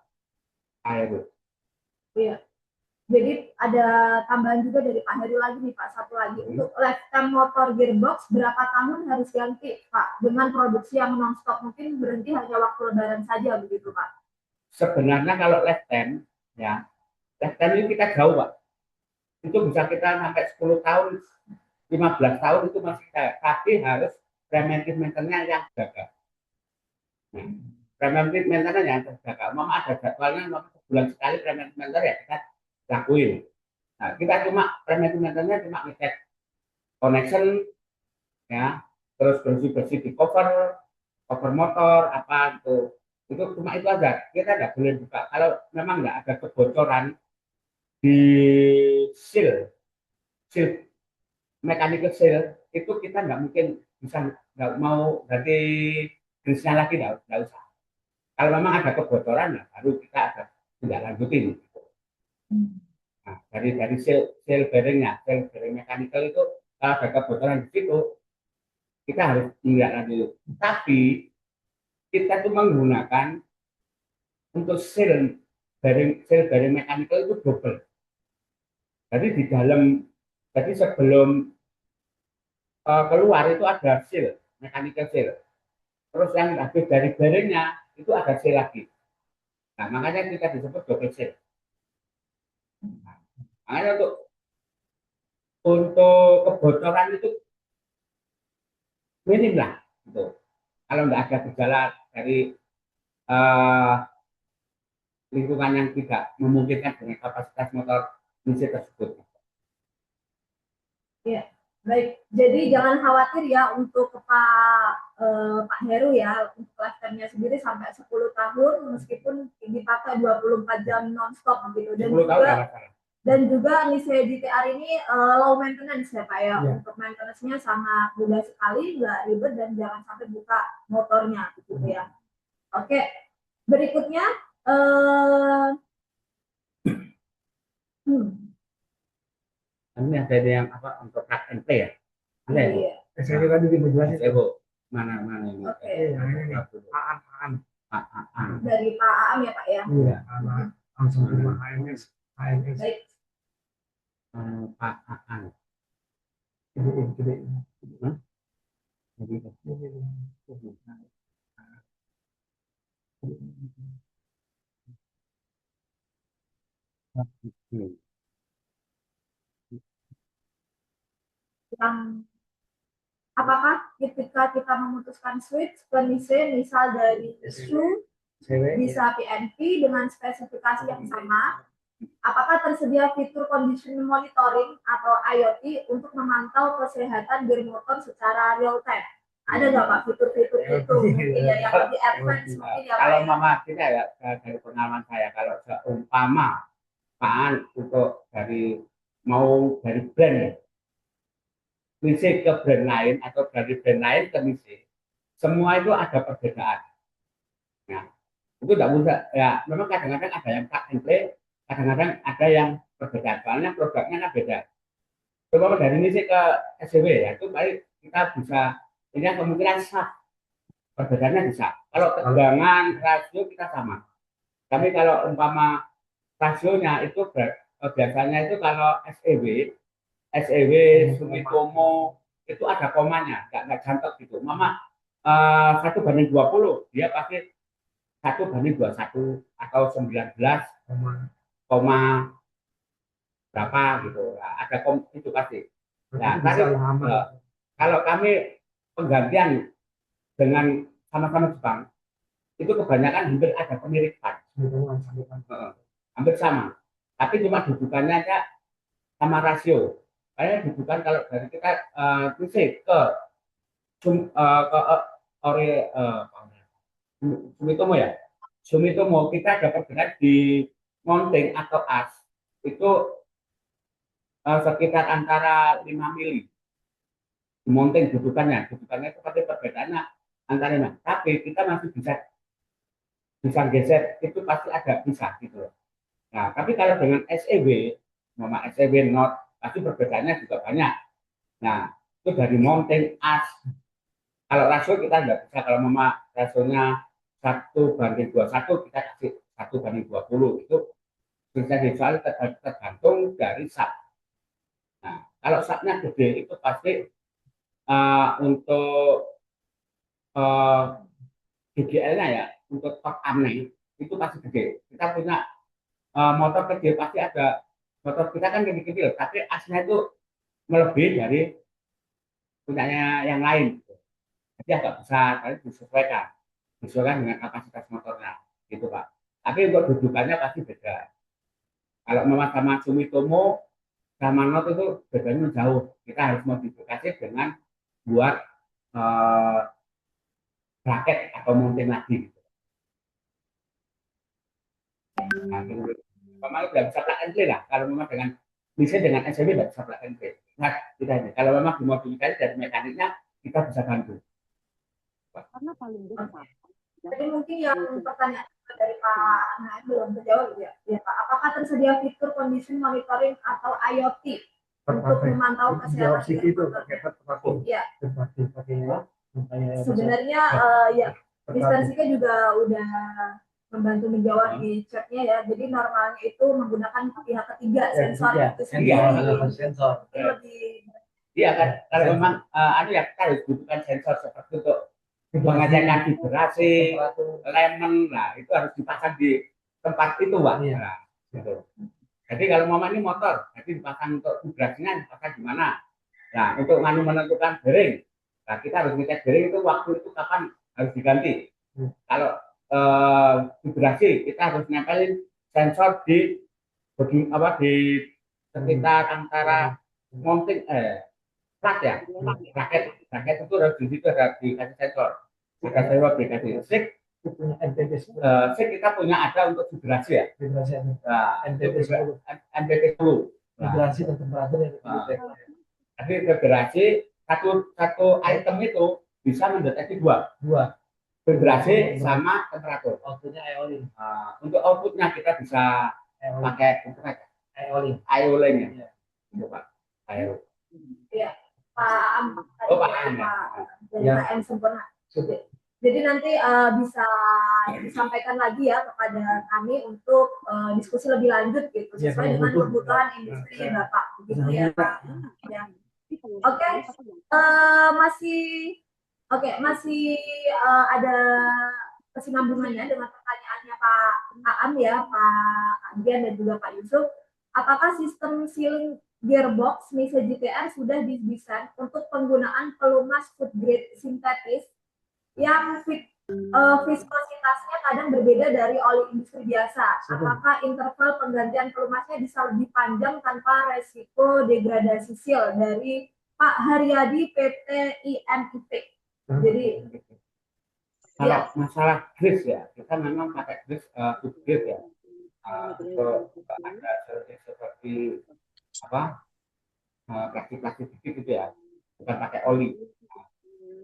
Air.
Iya. Jadi ada tambahan juga dari Pak Heru lagi nih Pak, satu lagi. Untuk lifetime motor gearbox berapa tahun harus ganti Pak? Dengan produksi yang non-stop mungkin berhenti hanya waktu lebaran saja begitu Pak?
Sebenarnya kalau lifetime ya, lifetime ini kita jauh Pak. Itu bisa kita sampai 10 tahun, 15 tahun itu masih kayak. Tapi harus preventive maintenance yang jaga. Nah, preventive maintenance yang terjaga. Mama ada jadwalnya, sebulan sekali preventive maintenance ya kita lakuin. Nah, kita cuma preventive maintenance cuma ngecek connection ya, terus bersih-bersih di cover motor apa gitu. Itu cuma itu aja. Kita nggak boleh buka. Kalau memang nggak ada kebocoran di seal mechanical seal itu kita nggak mungkin bisa nggak mau ganti grease-nya lagi nggak usah. Kalau memang ada kebocoran ya baru kita ada tidak lanjutin. Nah, dari seal bearingnya, seal bearing mechanical itu kalau ada kebocoran di situ kita harus tidak lanjut. Tapi kita tuh menggunakan untuk seal bearing mechanical itu double. Jadi di dalam, jadi sebelum keluar itu ada seal, mechanical seal. Terus yang habis dari bearingnya itu ada seal lagi. Nah makanya kita disebut double seal. Makanya untuk kebocoran itu minim lah, gitu. Kalau nggak ada gejala dari eh, lingkungan yang tidak memungkinkan dengan kapasitas motor mesin tersebut.
Baik, jadi jangan khawatir ya untuk Pak Heru ya, untuk lifetime-nya sendiri sampai 10 tahun meskipun dipakai 24 jam non-stop begitu.
10 tahun nggak masalah.
Dan juga Nissan GTR ini low maintenance ya Pak ya. Untuk maintenance-nya sangat mudah sekali, nggak ribet dan jangan sampai buka motornya gitu ya. Oke, berikutnya
Ini ada yang apa untuk plug and play ya? Ada ya?
iya.
Saya tadi dijelasin.
Bu, mana ini?
Oke.
Aan.
Dari Pak Aam ya Pak ya.
Iya, langsung ke rumah HMS.
Baik.
Pak Aan.
Gede.
Yang apakah ketika kita memutuskan switch ke Nissan misal dari SU bisa PNP dengan spesifikasi yang sama, apakah tersedia fitur condition monitoring atau IoT untuk memantau kesehatan gear motor secara real time? Ada nggak Pak fitur-fitur itu mungkin ya yang lebih advance mungkin ya Pak?
Kalau
ya?
mama kita ya dari pengalaman saya, kalau seumpama Pak untuk dari mau dari brand ya, Nissan ke brand lain atau dari brand lain ke Nissan, semua itu ada perbedaan. Nah, itu tidak mudah ya. Memang kadang-kadang ada yang plug and play, kadang-kadang ada yang perbedaan. Soalnya produknya kan beda. Terutama dari Nissan ke SCW ya, itu baik kita bisa ini kemungkinan sah. Perbedaannya bisa. Kalau tegangan rasio kita sama. Tapi kalau umpama rasionya itu biasanya itu kalau SEW, Sumitomo itu ada komanya, nggak jantok gitu. Mama 1/20, dia pasti 1/21 atau 19, koma berapa gitu. Nah, ada itu pasti. Nah, kalau kami penggantian dengan sama-sama Jepang, itu kebanyakan hampir ada kemiripan, hampir sama. Tapi cuma dudukannya aja sama rasio. Kayak dudukan kalau dari kita ke Sumitomo ya. Sumitomo kita ada perbedaan di mounting atau as itu sekitar antara 5 mili. Di mounting dudukannya itu pasti perbedaannya antara 5. Tapi kita masih bisa geser, itu pasti ada bisa gitu. Nah, tapi kalau dengan SEW, nama SEW not pasti perbedaannya juga banyak. Nah, itu dari mounting as. Kalau rasio kita nggak bisa, kalau mama rasionya 1/21 kita kasih 1/20 itu bisa soal tergantung dari sub. Nah, kalau subnya gede itu pasti untuk GGL-nya ya, untuk top armnya itu pasti gede. Kita punya motor kecil pasti ada, motor kita kan kecil-kecil, tapi asnya itu melebihi dari punyanya yang lain. Jadi agak besar, tapi disesuaikan dengan kapasitas motornya, gitu Pak. Tapi untuk dudukannya pasti beda. Kalau memang sama Sumitomo, sama Not itu bedanya jauh. Kita harus modifikasi dengan buat bracket atau mounting lagi. Gitu. Nah, memang tidak bisa plug and play lah. Kalau memang dengan SMB tidak bisa plug and play. Nah, kita ini. Kalau memang dimodifikasi dari mekaniknya, kita bisa bantu.
Karena paling besar.
Jadi mungkin yang pertanyaan dari Pak Naim belum terjawab ya. Ya Pak, apakah tersedia fitur condition monitoring atau IoT untuk memantau kesehatan
itu
ya. Sebenarnya ya Mister juga udah membantu menjawab di chatnya ya. Jadi normalnya itu menggunakan pihak ketiga sensor itu sendiri.
Sensor.
Iya kan, kalau memang ada ya kita harus butuhkan sensor seperti untuk mengecek vibrasi, lemon, nah itu harus dipasang di tempat itu, Pak. Nah, gitu. Jadi kalau mau ini motor, jadi dipasang untuk vibrasinya dipasang di mana. Nah, untuk menentukan bearing, nah kita harus ngecek bearing itu waktu itu kapan harus diganti. Kalau vibrasi, kita harus nempelin sensor di sekitar antara mounting plat ya, raket itu harus di situ ada dikasih sensor. Jika saya dikasih stick, stick kita punya ada untuk vibrasi ya. Nah, NPT 10.
Vibrasi dan temperatur yang
Jadi vibrasi satu item itu bisa mendeteksi dua vibrasi sama temperatur.
outputnya aeolin.
Untuk outputnya kita bisa pakai aeolin ya. Itu Pak. Aero.
Pak Am,
Oh, Pak Am, ya.
dari
Ya.
PM Sempurna. Jadi nanti bisa disampaikan lagi ya kepada kami untuk diskusi lebih lanjut gitu
Ya,
sesuai
kalau
dengan
butuh.
kebutuhan industri
Ya.
Bapak begitu ya Pak. Ya. Oke, masih ada kesinambungannya dengan pertanyaannya Pak Aam ya, Pak Adian dan juga Pak Yusuf. Apakah sistem sealing gearbox Nisa GTR sudah didesain untuk penggunaan pelumas food grade sintetis yang viskositasnya kadang berbeda dari oli industri biasa? Apakah interval penggantian pelumasnya bisa lebih panjang tanpa resiko degradasi seal? Dari Pak Haryadi PT IMIP. Jadi
Kalau masalah grease ya, kita memang pakai grease food grade ya. Untuk ada seperti plastik gitu ya, bukan pakai oli.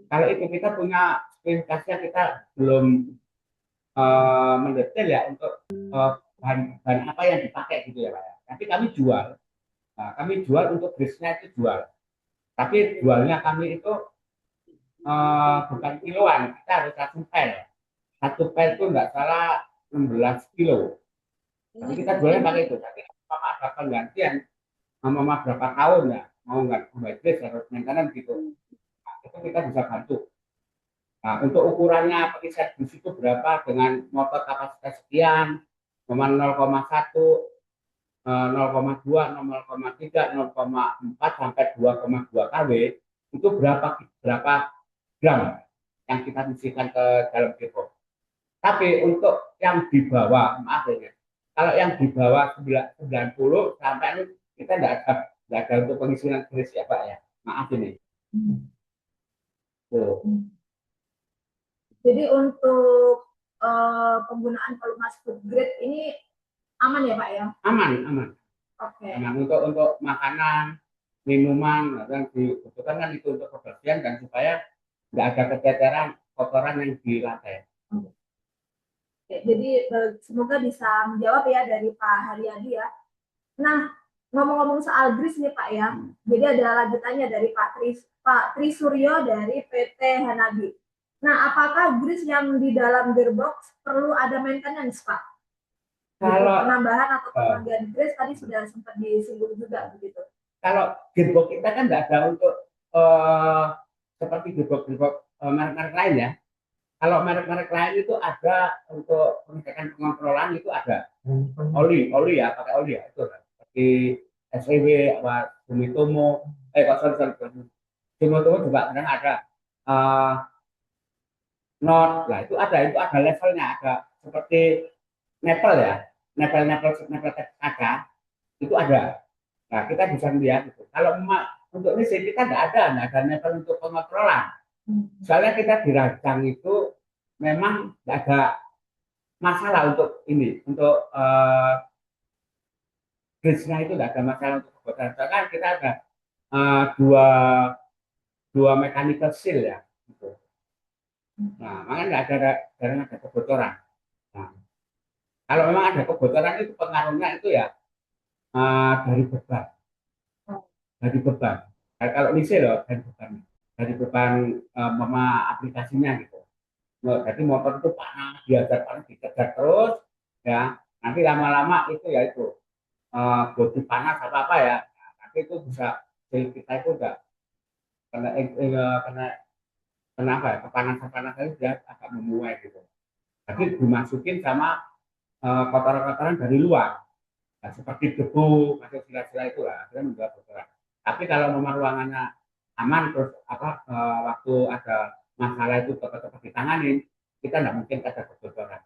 Kalau itu kita punya spesifikasinya, kita belum mendetail ya untuk bahan apa yang dipakai gitu ya Pak ya. Tapi kami jual, kami jual untuk grease-nya itu jual. Tapi jualnya kami itu bukan kiloan, kita harus satu pel. Satu pel itu enggak salah 16 kilo. Tapi kita jualnya pakai itu. Tapi kalau ada penggantian, mau berapa tahun ya, mau nggak grease harus maintenance gitu. Nah, itu kita bisa bantu. Nah, untuk ukurannya pakai set di situ berapa dengan motor kapasitas sekian, 0,1, 0,2, 0,3, 0,4 sampai 2,2 kW itu berapa gram yang kita misikan ke dalam gearbox. Tapi untuk yang di bawah, maaf ya, kalau yang di bawah 90 sampai kita tidak ada untuk pengisian grease ya Pak ya. Maaf ini. Tuh.
Jadi untuk penggunaan pelumas food grade ini aman ya Pak ya?
Aman.
Oke.
Nah, untuk makanan, minuman, yang dibutuhkan kan itu untuk kebersihan dan supaya nggak ada keceteran kotoran yang di lantai.
Oke, jadi semoga bisa menjawab ya dari Pak Haryadi ya. Nah, ngomong-ngomong soal grease nih Pak ya, jadi ada lanjutannya dari Pak Tri Suryo dari PT Hanabi. Nah, apakah grease yang di dalam gearbox perlu ada maintenance Pak?
Kalau
penambahan atau penggantian grease tadi sudah sempat disinggung juga begitu.
Kalau gearbox kita kan tidak ada untuk seperti gearbox merek-merek lain ya. Kalau merek-merek lain itu ada untuk pengecekan pengontrolan itu ada oli ya, pakai oli ya itu seperti SEW apa Sumitomo Sumitomo juga kadang ada not lah itu ada levelnya, ada seperti nepel ya, nepel kaca itu ada. Nah kita bisa melihat itu. Kalau untuk ini kita nggak ada nepel untuk pengontrolan. Soalnya kita dirancang itu memang nggak ada masalah untuk ini, untuk grease-nya itu nggak ada masalah untuk kebocoran. Soalnya kita ada dua mechanical seal ya. Gitu. Nah, makanya nggak ada kebocoran. Nah, kalau memang ada kebocoran itu pengaruhnya itu ya dari beban. Kalau ini loh dari beban aplikasinya gitu. Nah, jadi motor itu panas, dikejar terus, ya. Nanti lama-lama itu ya itu bodi panas apa ya. Nah, nanti itu bisa kita itu udah kena apa ya, kepanasan dia agak memuai gitu. Jadi dimasukin sama kotoran-kotoran dari luar. Nah, seperti debu atau sila-sila itulah akhirnya membuat bocoran. Tapi kalau memang ruangannya aman terus waktu ada masalah itu cepat-cepat ditangani, kita nggak mungkin ada kebocoran.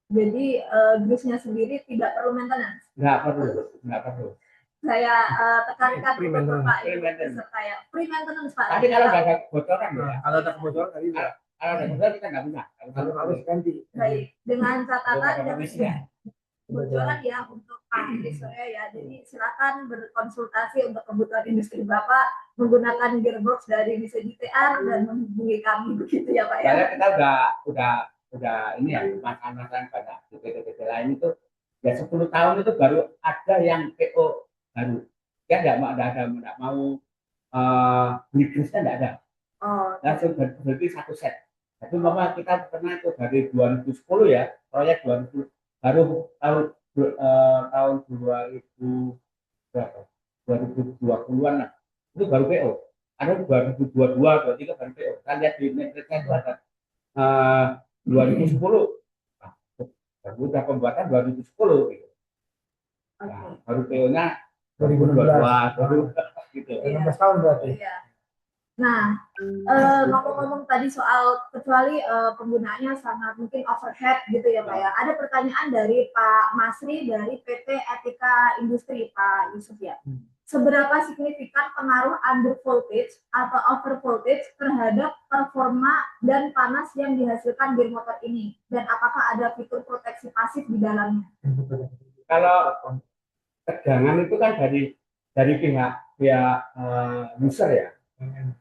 Jadi GRIS-nya sendiri tidak perlu maintenance.
Nggak perlu.
Saya tekankan
Free
untuk
maintenance.
Bapak
Free
Ibu
maintenance.
peserta ya. Free maintenance Pak.
Tapi kalau nggak ada kebocoran ya,
Nah, kalau ada kebocoran tadi
kalau ada kebocoran kita nggak bisa.
harus ganti.
Baik, dengan catatan
Ada
dan
komisi ya.
kebocoran ya untuk Pak Industri ya. Jadi silakan berkonsultasi untuk kebutuhan industri Bapak menggunakan gearbox dari Nisa GTR dan menghubungi kami begitu ya Pak ya.
Soalnya kita udah ini ya masalah-masalah banyak di PT-PT lain itu ya 10 tahun itu baru ada yang PO baru. Ya nggak mau beli GRIS-nya nggak ada.
Oh,
Langsung berarti satu set. Tapi mama kita pernah itu dari 2010 ya, proyek 2010 baru tahun 2000 berapa? 2020-an lah. Itu baru PO. Ada 2022, 2023 baru PO. Kita lihat di metriknya itu ada 2010. Nah, baru udah pembuatan 2010 gitu. Nah, baru PO-nya 2022 baru gitu.
16 tahun berarti.
iya. Nah, ngomong-ngomong tadi soal kecuali penggunaannya sangat mungkin overhead gitu ya Pak ya. Ada pertanyaan dari Pak Masri dari PT Etika Industri Pak Yusuf ya. Seberapa signifikan pengaruh under voltage atau over voltage terhadap performa dan panas yang dihasilkan gear motor ini? Dan apakah ada fitur proteksi pasif di dalamnya?
Kalau tegangan itu kan dari pihak user ya.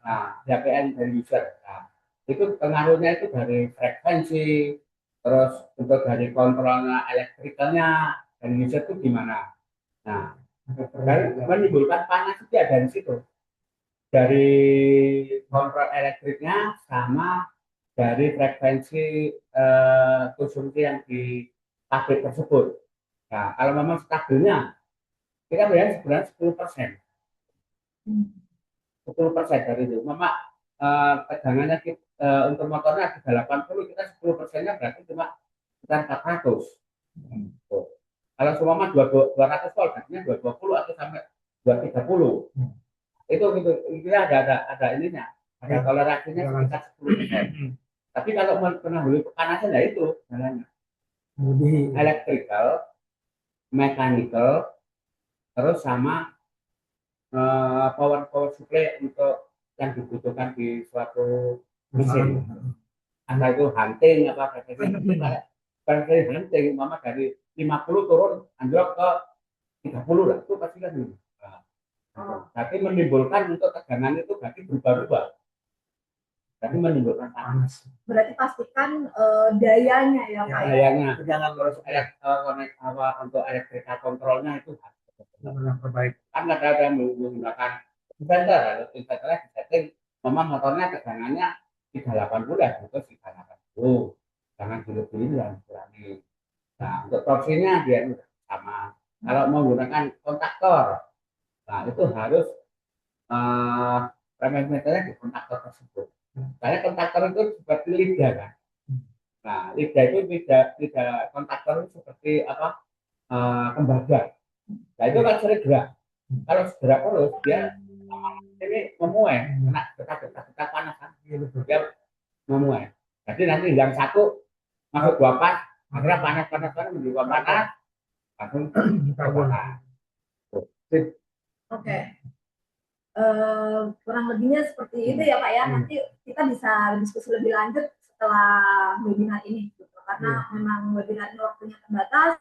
Nah, PN dari user. Nah, itu pengaruhnya itu dari frekuensi, terus untuk dari kontrolnya elektrikalnya dari user itu gimana. Nah, menimbulkan panas itu ada di situ. Dari kontrol elektriknya sama dari frekuensi konsumsi yang di pabrik tersebut. Nah, kalau memang stabilnya, kita bayar sebenarnya 10%. 10% dari itu. Mama tegangannya untuk motornya di 80, kita 10%-nya berarti cuma sekitar 400. Kalau semua 200 volt, artinya 220 atau sampai 230. Itu gitu, kira ada ininya, ada toleransinya sekitar 10%. Tapi kalau penahuli kepanasan ya itu jalannya. Electrical, mechanical, terus sama power supply untuk yang dibutuhkan di suatu mesin. Entah itu hunting apa dari hunting, mama dari 50 turun anjlok ke 30 lah, itu pasti kan dulu. Tapi menimbulkan untuk tegangan itu berarti berubah-ubah. Tapi menimbulkan panas.
Berarti pastikan dayanya ya Pak ya.
Dayanya, jangan terus untuk elektrikal kontrolnya itu
Terbaik.
kan ada yang menggunakan inverter, inverternya disetting, memang motornya tegangannya 380 ya, itu 380, jangan dulu yang kurangi. Nah, untuk torsinya dia sama. Kalau menggunakan kontaktor, nah itu harus parameternya di kontaktor tersebut. Karena kontaktor itu seperti lidah kan. Nah, lidah itu lidah kontaktor itu seperti apa? Tembaga. Nah itu kan sering gerak. Kalau gerak terus dia ini memuai, kena dekat panas kan, dia memuai. Jadi nanti yang satu masuk dua pas, akhirnya panas menjadi dua panas, langsung terbakar.
Oke. Kurang lebihnya seperti itu ya Pak ya. Nanti kita bisa diskusi lebih lanjut setelah webinar ini, gitu. Karena memang webinar ini waktunya terbatas.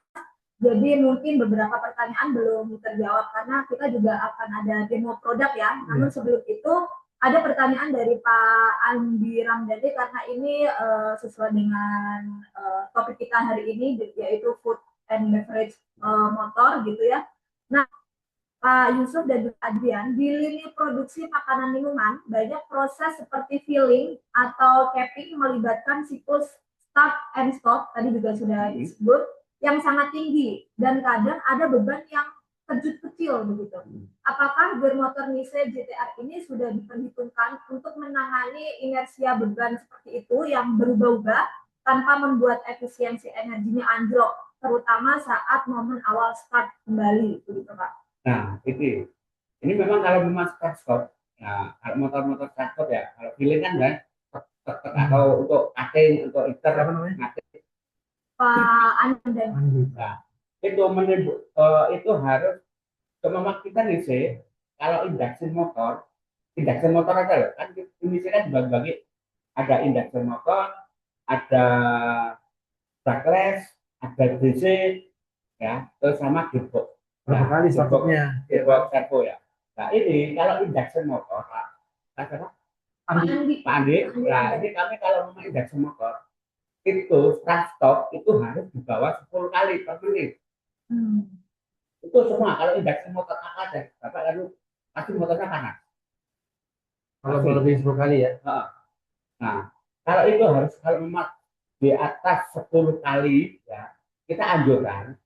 Jadi mungkin beberapa pertanyaan belum terjawab karena kita juga akan ada demo produk ya. Namun sebelum itu ada pertanyaan dari Pak Andi Ramdhani karena ini sesuai dengan topik kita hari ini yaitu food and beverage motor gitu ya. Nah, Pak Yusuf dan Adrian, di lini produksi makanan minuman banyak proses seperti filling atau capping melibatkan siklus start and stop tadi juga sudah disebut yang sangat tinggi dan kadang ada beban yang terjun kecil begitu. Apakah gear motor Nisa GTR ini sudah diperhitungkan untuk menangani inersia beban seperti itu yang berubah-ubah tanpa membuat efisiensi energinya anjlok terutama saat momen awal start kembali, begitu Pak.
Nah, ini memang kalau memang start-stop, nah kalau motor-motor start-stop ya, kalau feeling kan ya, atau untuk cutting, untuk iter,
Apa namanya?
ngatik.
Pak Andan.
Nah, itu harus memastikan nih sih, kalau induction motor aja loh, kan ini kan dibagi-bagi, ada induction motor, ada brushless, ada DC, ya, terus sama gearbox.
Berapa
Nah,
kali startupnya?
gearbox servo ya. Nah ini kalau induction motor,
Andi.
Pak Andi, nah ini kami kalau memang induction motor, itu start stop itu harus di bawah 10 kali per menit. Itu semua kalau induction motor apa aja, Bapak lalu pasti motornya panas.
Kalau lebih 10 kali ya.
Nah, kalau itu harus kalau memang di atas 10 kali ya, kita anjurkan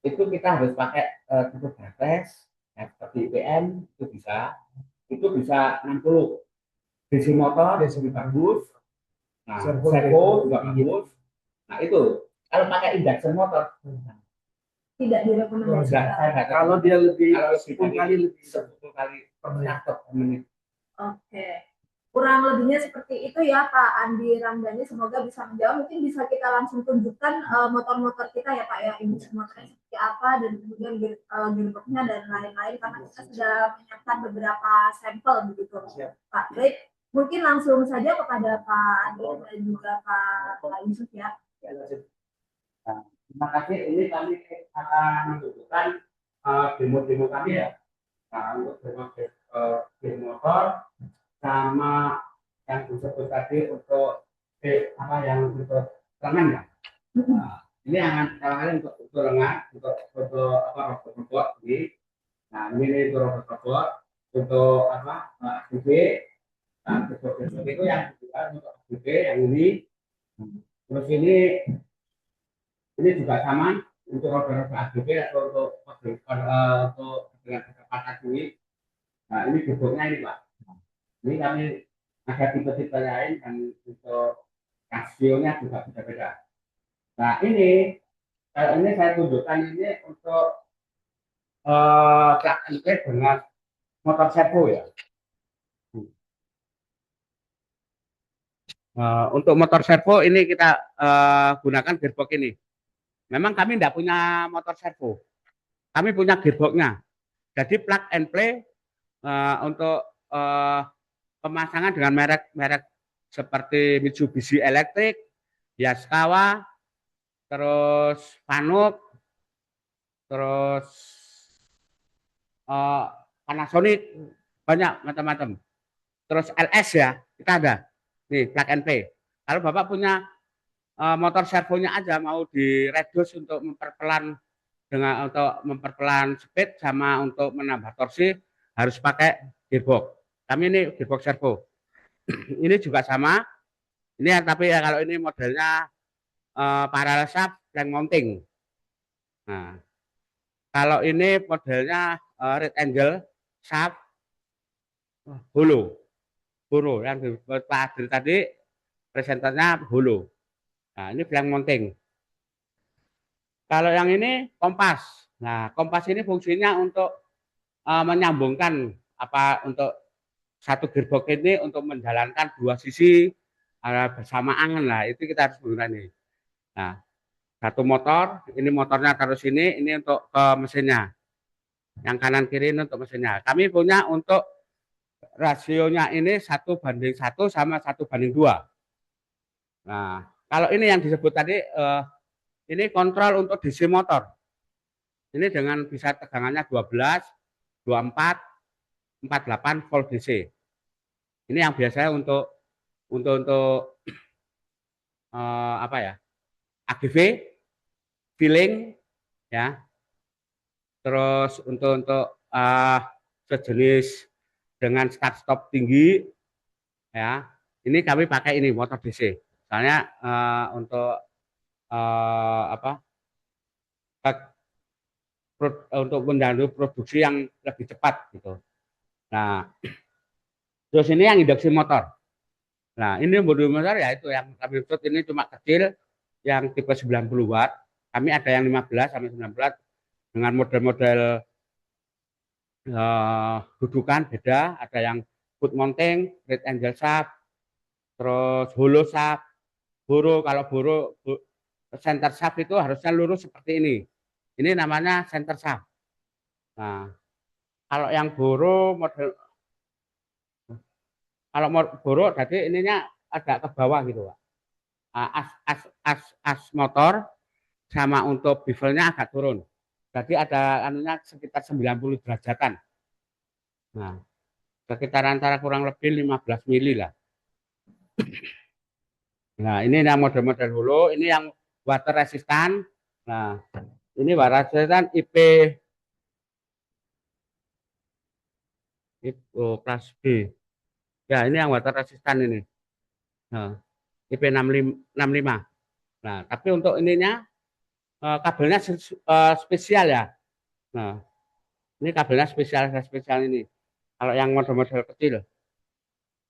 itu kita harus pakai tipe baterai ya, seperti IPM itu bisa 60. DC motor lebih bagus. Nah, servo juga bagus. Nah, itu kalau pakai induction motor
Tidak direkomendasikan.
Kalau dia lebih
kalau
10 kali lebih
10 kali per menit.
Oke. Kurang lebihnya seperti itu ya Pak Andi Ramdhani, semoga bisa menjawab. Mungkin bisa kita langsung tunjukkan motor-motor kita ya Pak ya, ini motornya seperti apa dan kemudian gearboxnya dan lain-lain, karena kita sudah menyiapkan beberapa sampel begitu Pak. Baik, mungkin langsung saja kepada Pak Andi dan juga Pak Yusuf ya.
Nah, terima kasih. Ini kami akan menunjukkan demo-demo kami ya. Nah, untuk demo motor sama yang disebut tadi untuk apa yang untuk lengan ya. Nah, ini yang kalian untuk lengan, untuk apa robot ini. Nah, ini untuk robot untuk apa AGB. Nah, robot itu yang untuk AGB yang ini. Terus ini juga sama untuk roda AGB atau untuk dengan kecepatan ini. Nah, ini gearboxnya ini Pak. Ini kami ada tipe-tipe lain dan untuk kasionya juga beda-beda. Nah ini saya tunjukkan ini untuk plug and play dengan motor servo ya. Untuk motor servo ini kita gunakan gearbox ini. Memang kami tidak punya motor servo, kami punya gearboxnya. Jadi plug and play untuk pemasangan dengan merek-merek seperti Mitsubishi Electric, Yaskawa, terus Fanuc, terus Panasonic, banyak macam-macam. Terus LS ya, kita ada. Nih, plug and play. Kalau Bapak punya motor servonya aja mau direduce untuk memperpelan speed sama untuk menambah torsi harus pakai gearbox. Kami ini gearbox servo. Ini juga sama. Ini tapi ya kalau ini modelnya parallel shaft flank mounting. Nah, kalau ini modelnya right angle shaft hollow. Yang Pak Adil tadi presenternya hollow. Nah, ini flank mounting. Kalau yang ini kompas. Nah, kompas ini fungsinya untuk menyambungkan untuk satu gearbox ini untuk menjalankan dua sisi bersamaan lah, itu kita harus menggunakan ini. Nah, satu motor, ini motornya taruh sini, ini untuk mesinnya. Yang kanan kiri ini untuk mesinnya. Kami punya untuk rasionya ini 1:1 sama 1:2. Nah, kalau ini yang disebut tadi, ini kontrol untuk DC motor. Ini dengan bisa tegangannya 12, 24, 48 volt DC. Ini yang biasanya untuk apa ya? AGV, feeling ya. Terus untuk sejenis dengan start stop tinggi ya. Ini kami pakai ini motor DC. Soalnya untuk untuk menjalani produksi yang lebih cepat gitu. Nah, terus ini yang induksi motor. Nah, ini modul motor ya itu yang kami maksud ini cuma kecil, yang tipe 90 watt. kami ada yang 15 sampai 19 dengan model-model dudukan beda, ada yang foot mounting, red angle shaft, terus hollow shaft, boro. Kalau boro center shaft itu harusnya lurus seperti ini. Ini namanya center shaft. Nah, kalau yang boro model jadi ininya agak ke bawah gitu, Pak. As motor sama untuk bevelnya agak turun. Jadi ada anunya sekitar 90 derajatan. Nah, sekitar antara kurang lebih 15 mili lah. Nah, ini yang model-model hulu, ini yang water resistant. Nah, ini water resistant IP kelas B. Ya, ini yang water resistant ini. Nah, IP 65. Nah, tapi untuk ininya kabelnya spesial ya. Nah, ini kabelnya spesial ini. Kalau yang model-model kecil,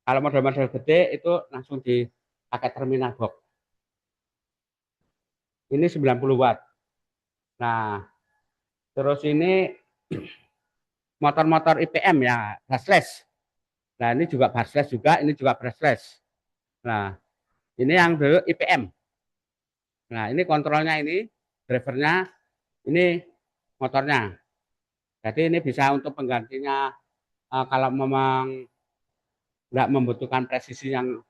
kalau model-model gede itu langsung dipakai terminal box. Ini 90 watt. Nah, terus ini motor-motor IPM ya, brushless. Nah, ini juga brushless juga, ini juga brushless. Nah, ini yang IPM. Nah, ini kontrolnya ini, drivernya, ini motornya. Jadi ini bisa untuk penggantinya kalau memang nggak membutuhkan presisi yang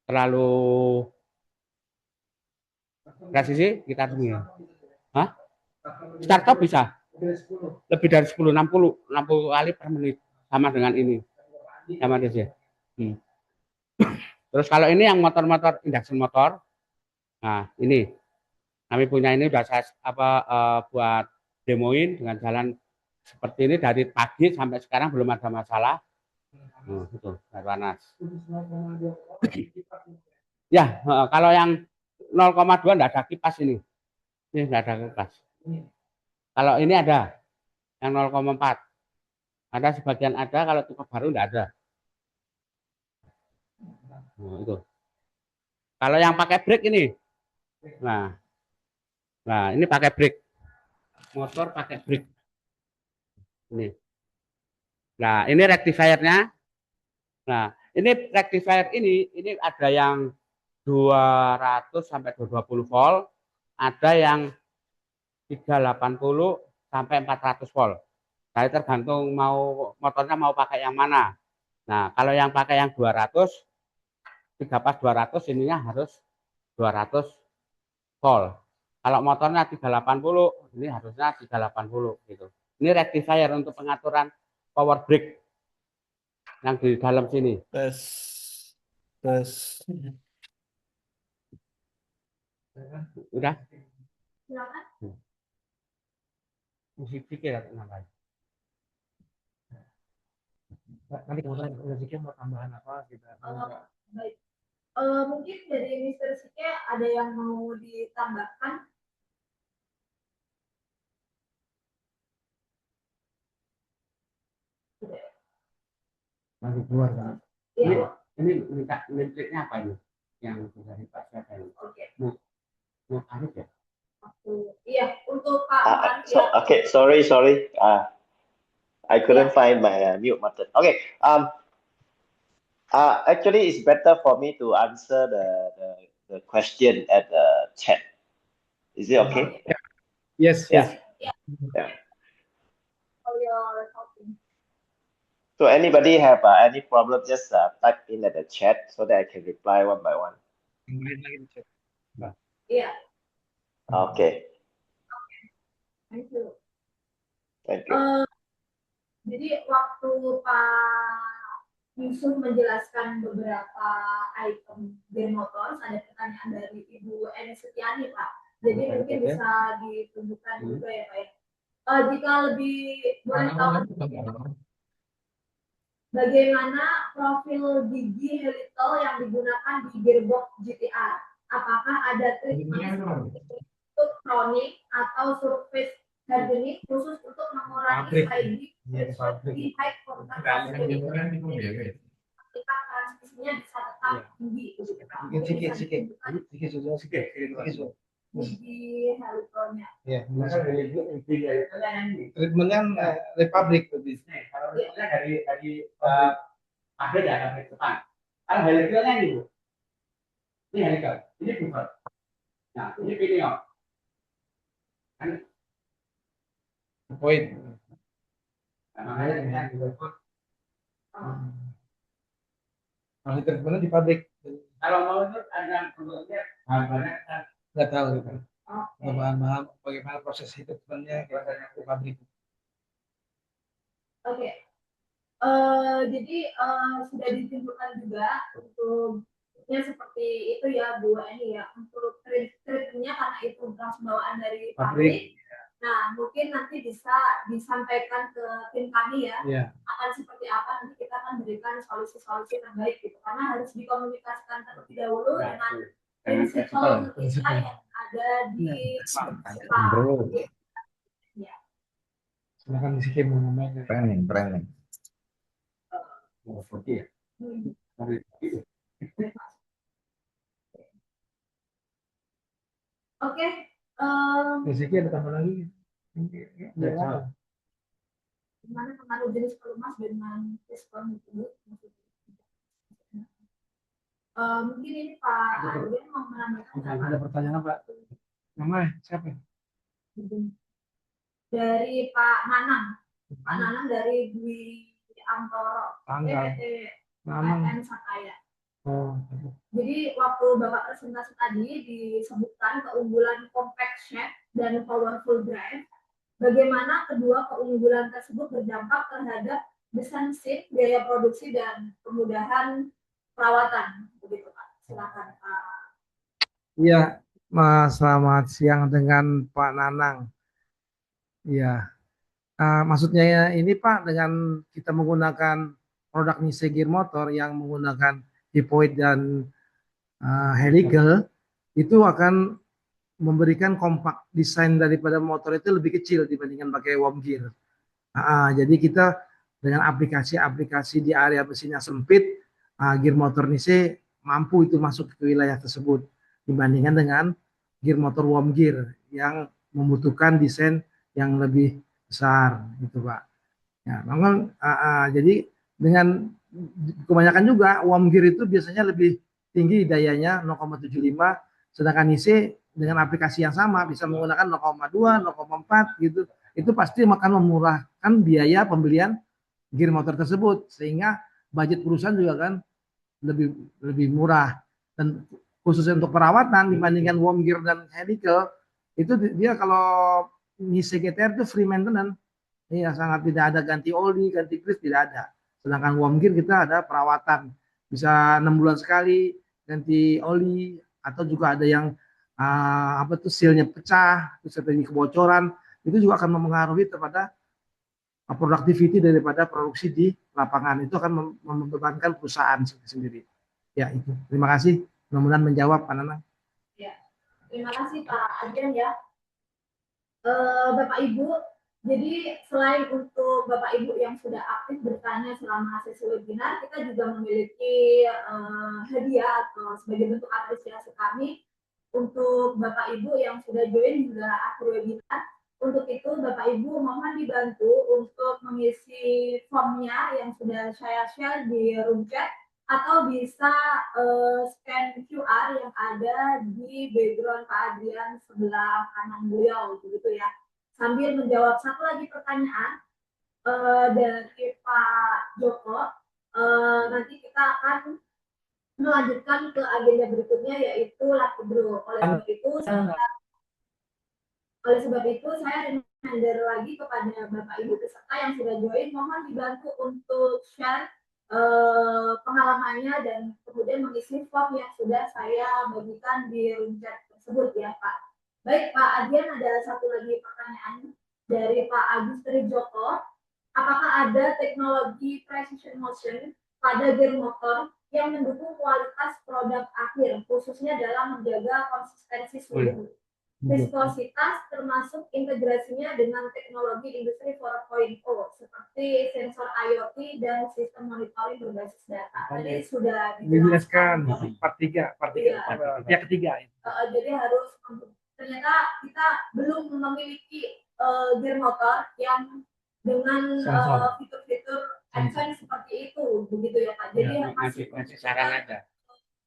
terlalu presisi, kita tunggu. Hah? Startup bisa lebih dari 10, 60 kali per menit, sama dengan ini, sama DC. Terus kalau ini yang motor-motor induction motor, nah ini kami punya ini udah saya buat demoin dengan jalan seperti ini dari pagi sampai sekarang belum ada masalah. Itu panas. Ya, kalau yang 0,2 enggak ada kipas ini. Ini enggak ada kipas. Kalau ini ada yang 0,4. Ada sebagian ada, kalau tipe baru enggak ada. Nah, itu. Kalau yang pakai brake ini. Nah, ini pakai brake. Motor pakai brake. Ini. Nah, ini rectifier-nya. Nah, ini rectifier ini ada yang 200 sampai 220 volt, ada yang 380 sampai 400 volt. Jadi tergantung motornya mau pakai yang mana. Nah, kalau yang pakai yang 200, 3 pas 200 ininya harus 200 volt. Kalau motornya 380, ini harusnya 380 gitu. Ini rectifier untuk pengaturan power brake yang di dalam sini.
Tes.
Udah?
Silakan.
Musik pikir namanya.
Nanti kemudian rezeki mau tambahan apa kita.
Baik. Mungkin dari Mr. Sike ada yang mau ditambahkan?
Nanti keluar kan.
Iya.
Ini minta listriknya apa ini? Yang dari Pak Syahda.
Oke.
Mau Arif ya?
Iya, untuk Pak Arif ya.
Okay, sorry. I couldn't find my mute button. Okay. Actually, it's better for me to answer the question at the chat. Is it okay?
Yes.
Yeah.
For your talking.
So anybody have any problem, just type in at the chat so that I can reply one by one.
Iya.
Okay.
Thank you.
Thank you.
Jadi waktu Pak Yusuf menjelaskan beberapa item gear motor, ada pertanyaan dari Ibu Eni Setiani, Pak. Jadi mungkin bisa ditunjukkan juga ya, Pak. Jika lebih boleh tahu bagaimana profil gigi helical yang digunakan di gearbox GTR? Apakah ada treatment untuk kronik atau surface hardening khusus untuk mengurangi sliding di high contact ketika transmisinya bisa tetap tinggi? gigi heliconya.
Ya, treatmentnya republik lebih. Kalau treatmentnya dari ada ya dari depan. Kalau helikalnya ini bu, ini helikal, ini buffer. Nah, ini pinion. Kan poin. Makanya kalau treatmentnya di pabrik. Kalau mau itu ada produknya bahannya nggak tahu gitu. Bahan-bahan bagaimana proses treatmentnya di pabrik.
Oke. Jadi sudah disimpulkan juga untuk yang seperti itu ya Bu ini ya untuk treatmentnya karena itu langsung bawaan dari pabrik. Nah mungkin nanti bisa disampaikan ke tim kami ya akan seperti apa nanti kita akan berikan solusi-solusi terbaik gitu karena harus dikomunikasikan terlebih dahulu dengan prinsipal kita yang ada di sekolah. Ya.
Silakan di skim namanya.
Training.
Oh, oke.
Oke.
Rezeki ada tambah lagi.
Gimana pengaruh jenis pelumas dengan diskon itu? Mungkin ini Pak Arden mau menambahkan.
Ada pertanyaan Pak? Namanya siapa?
Dari Pak Nanang. Pak Nanang dari Dwi Antoro. PT PN Sakaya.
Oh.
Jadi waktu Bapak presentasi tadi disebutkan keunggulan compact shape dan powerful drive. Bagaimana kedua keunggulan tersebut berdampak terhadap desain seat, biaya produksi dan kemudahan perawatan, begitu Pak. Silakan Pak.
Iya, Mas, selamat siang dengan Pak Nanang. Iya, maksudnya ini Pak dengan kita menggunakan produk Nise Gear Motor yang menggunakan Hipoid dan helical itu akan memberikan kompak desain daripada motor itu lebih kecil dibandingkan pakai worm gear. Jadi kita dengan aplikasi-aplikasi di area mesinnya sempit, gear motor Nise mampu itu masuk ke wilayah tersebut dibandingkan dengan gear motor worm gear yang membutuhkan desain yang lebih besar gitu Pak. Ya, memang jadi dengan kebanyakan juga worm gear itu biasanya lebih tinggi dayanya 0,75 sedangkan Nise dengan aplikasi yang sama bisa menggunakan 0,2, 0,4 gitu. Itu pasti akan memurahkan biaya pembelian gear motor tersebut sehingga budget perusahaan juga kan lebih murah dan khususnya untuk perawatan dibandingkan worm gear dan helical itu dia kalau Nise GTR itu free maintenance. Iya, sangat tidak ada ganti oli, ganti grease tidak ada. Sedangkan worm gear kita ada perawatan. Bisa 6 bulan sekali ganti oli atau juga ada yang sealnya pecah, terus terjadi kebocoran, itu juga akan mempengaruhi terhadap productivity daripada produksi di lapangan. Itu akan membebankan perusahaan sendiri. Ya, itu. Terima kasih. Mudah-mudahan menjawab Pak Nanang.
Ya. Terima kasih Pak Adrian ya. Bapak Ibu, jadi selain untuk Bapak Ibu yang sudah aktif bertanya selama sesi webinar, kita juga memiliki hadiah atau sebagai bentuk apresiasi kami untuk Bapak Ibu yang sudah join juga akhir webinar. Untuk itu Bapak Ibu mohon dibantu untuk mengisi formnya yang sudah saya share di room chat atau bisa scan QR yang ada di background Pak Adrian sebelah kanan beliau begitu ya. Sambil menjawab satu lagi pertanyaan dari Pak Joko, nanti kita akan melanjutkan ke agenda berikutnya yaitu lucky draw. Oleh sebab itu saya reminder lagi kepada Bapak Ibu peserta yang sudah join, mohon dibantu untuk share pengalamannya dan kemudian mengisi form yang sudah saya bagikan di room chat tersebut ya Pak. Baik Pak Adrian, ada satu lagi pertanyaan dari Pak Agus Trijoko. Apakah ada teknologi precision motion pada gear motor yang mendukung kualitas produk akhir, khususnya dalam menjaga konsistensi suhu, viskositas, termasuk integrasinya dengan teknologi industri 4.0 seperti sensor IoT dan sistem monitoring berbasis data. Tadi sudah
dijelaskan part 3 yang ketiga.
Jadi harus ternyata kita belum memiliki gear motor yang dengan
Sensor.
fitur-fitur advance seperti itu, begitu ya Pak. Jadi
Ya, masih saran aja.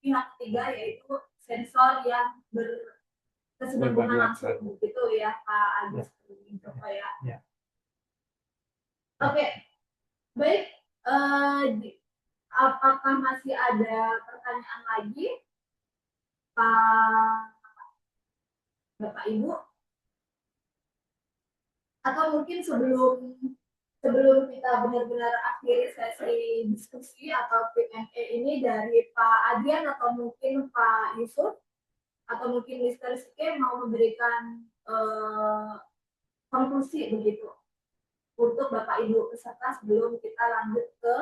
pihak ketiga yaitu sensor yang berkesinambungan langsung, begitu ya Pak Agus. Gitu, Pak, ya.
Ya.
Oke, baik. Apakah masih ada pertanyaan lagi, Pak Bapak Ibu? Atau mungkin sebelum kita benar-benar akhiri sesi diskusi atau Q&A ini dari Pak Adrian atau mungkin Pak Yusuf atau mungkin Mr. Sike mau memberikan konklusi begitu untuk Bapak Ibu peserta sebelum kita lanjut ke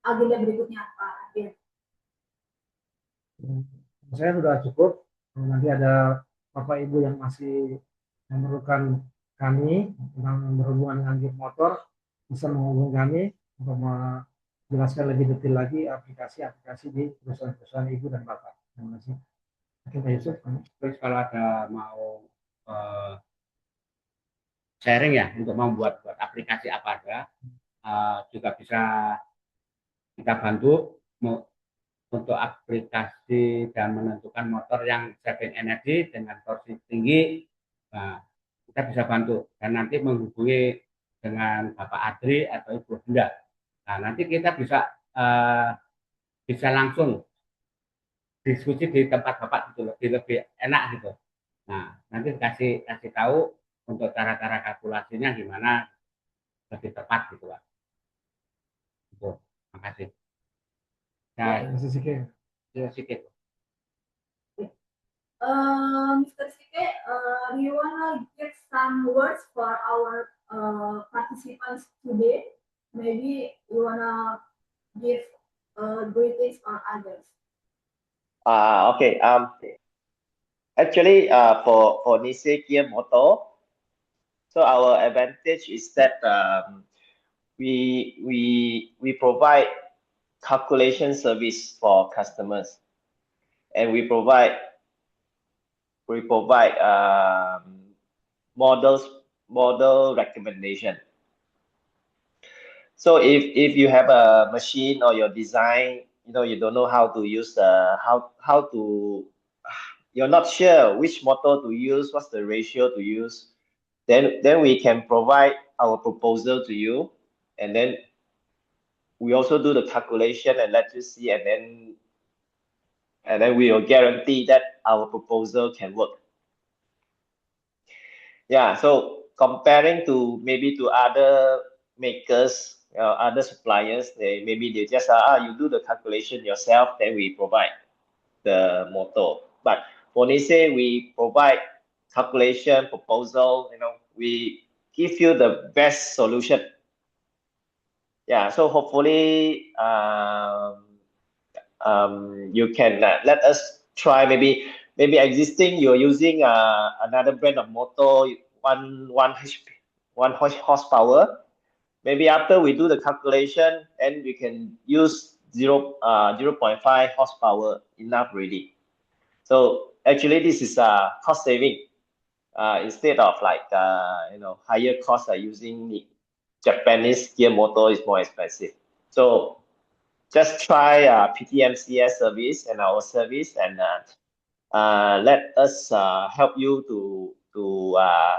agenda berikutnya, Pak Adrian.
Saya sudah cukup. Nanti ada Bapak Ibu yang masih memerlukan kami tentang berhubungan dengan gear motor, bisa menghubungi kami untuk menjelaskan lebih detail lagi aplikasi-aplikasi di perusahaan-perusahaan Ibu dan Bapak. Terima kasih. Oke, Pak Yusuf.
Terus kalau ada mau sharing ya untuk membuat aplikasi apa ada, juga bisa kita bantu untuk aplikasi dan menentukan motor yang saving energi dengan torsi tinggi. Nah, kita bisa bantu dan nanti menghubungi dengan Bapak Adri atau Ibu Bunda. Nah, nanti kita bisa langsung diskusi di tempat Bapak gitu, lebih enak gitu. Nah, nanti kasih tahu untuk cara-cara kalkulasinya gimana lebih tepat gitu, Pak. Itu. Terima kasih. Nah,
Terima kasih.
sedikit.
Mr. Sike, you wanna give some words for our participants today? Maybe you wanna give greetings or others.
Okay. Actually, for Nisei Gear Motor, so our advantage is that we provide calculation service for customers, and we provide model recommendation. So if you have a machine or your design, you don't know how to use you're not sure which motor to use, what's the ratio to use, then we can provide our proposal to you, and then we also do the calculation and let you see, and then we will guarantee that our proposal can work. Yeah, so comparing to maybe to other makers, other suppliers, they just you do the calculation yourself, then we provide the motor. But for Nisei, we provide calculation, proposal, we give you the best solution. Yeah, so hopefully you can let us try. Maybe existing you're using another brand of motor, one horsepower. Maybe after we do the calculation, and we can use 0.5 horsepower enough really. So actually this is a cost saving instead of like higher cost using Japanese gear motor is more expensive. So just try PTMCS service and our service, and let us help you to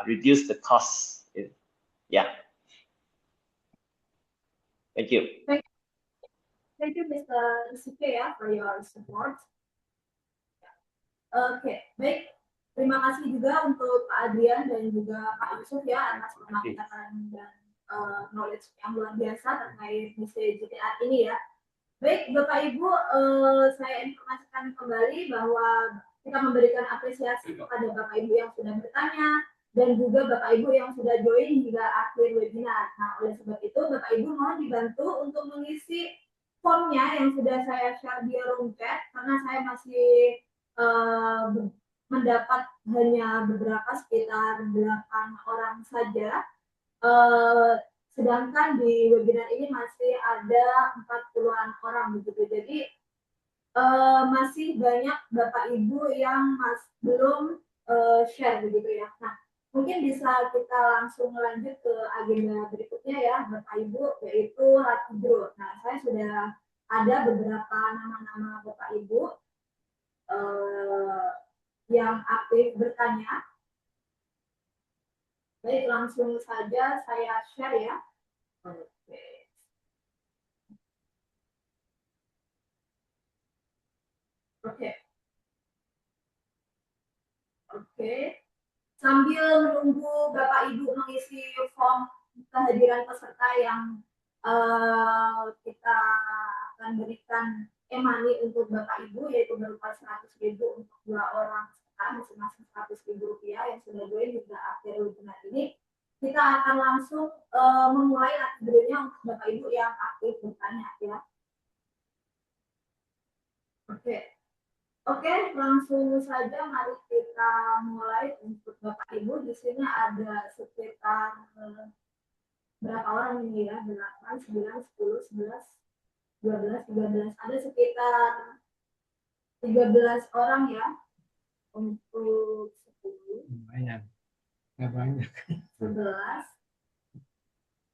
reduce the costs. Yeah. Thank you.
Thank you, Mr. Sike, for your support. Oke, baik. Terima kasih juga untuk Pak Adrian dan juga Pak Yusuf ya atas pemaparan dan knowledge yang luar biasa terkait Nisei GTR ini ya. Baik, Bapak Ibu, saya informasikan kembali bahwa kita memberikan apresiasi kepada Bapak Ibu yang sudah bertanya dan juga Bapak Ibu yang sudah join hingga akhir webinar. Nah, oleh sebab itu Bapak Ibu mohon dibantu untuk mengisi formnya yang sudah saya share di room chat karena saya masih mendapat hanya beberapa, sekitar 8 orang saja. Sedangkan di webinar ini masih ada 40-an orang begitu. Jadi masih banyak Bapak Ibu yang belum share begitu ya. Nah, mungkin bisa kita langsung lanjut ke agenda berikutnya ya, Bapak Ibu, yaitu Latidro. Nah, saya sudah ada beberapa nama-nama Bapak Ibu yang aktif bertanya. Baik, langsung saja saya share ya. Oke. Oke. Oke. Sambil menunggu Bapak Ibu mengisi form kehadiran peserta yang kita akan berikan e-money untuk Bapak Ibu, yaitu berupa 100.000 untuk 2 orang peserta, masing-masing 100.000 rupiah yang sudah join hingga akhir webinar ini. Kita akan langsung memulai Latidro-nya untuk Bapak Ibu yang aktif bertanya ya. Oke. Oke, langsung saja mari kita mulai untuk Bapak Ibu. Di sini ada sekitar berapa orang ini ya? 8, 9, 10, 11, 12, 13. Ada sekitar 13 orang ya untuk 10,
Lumayan. Nggak banyak.
11,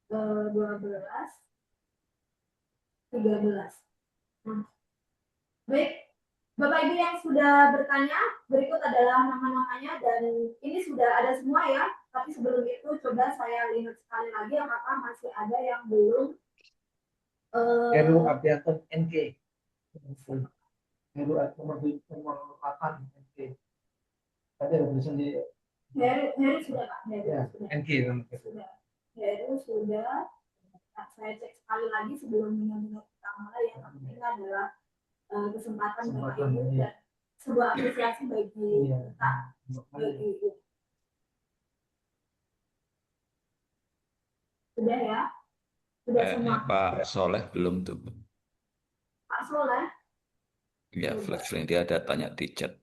12, 13. Nah, baik. Bapak Ibu yang sudah bertanya, berikut adalah nama-namanya dan ini sudah ada semua ya. Tapi sebelum itu coba saya lihat sekali lagi apakah masih ada yang belum.
Heru Abiaton NK. Heru nomor 8 NK. Tadi ada tulisan di
Heru sudah Pak. Heru
ya,
sudah.
NK namanya.
Sudah. Heru sudah. Nah, saya cek sekali lagi sebelum benar-benar kita mulai yang penting adalah kesempatan Bapak Ibu dan sebuah apresiasi bagi kita, bagi Ibu. Sudah ya? Sudah semua.
Pak Soleh belum tuh.
Pak Soleh?
Ya, flex link dia ada tanya di chat.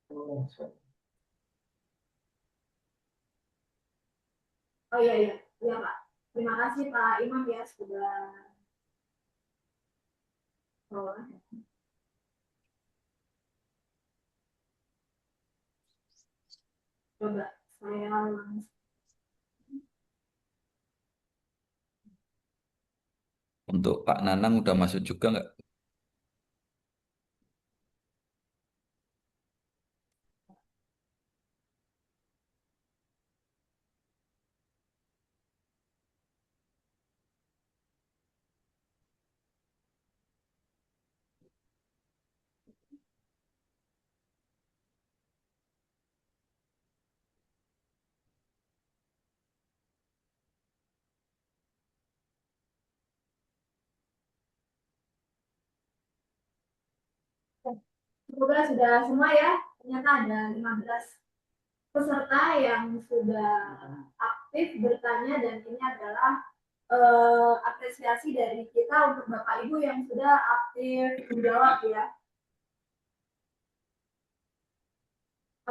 Oh iya, iya Pak. Terima kasih Pak Imam ya sudah. Coba saya langsung.
Untuk Pak Nanang udah masuk juga nggak?
Semoga sudah semua ya. Ternyata ada 15 peserta yang sudah aktif bertanya dan ini adalah apresiasi dari kita untuk Bapak Ibu yang sudah aktif menjawab ya.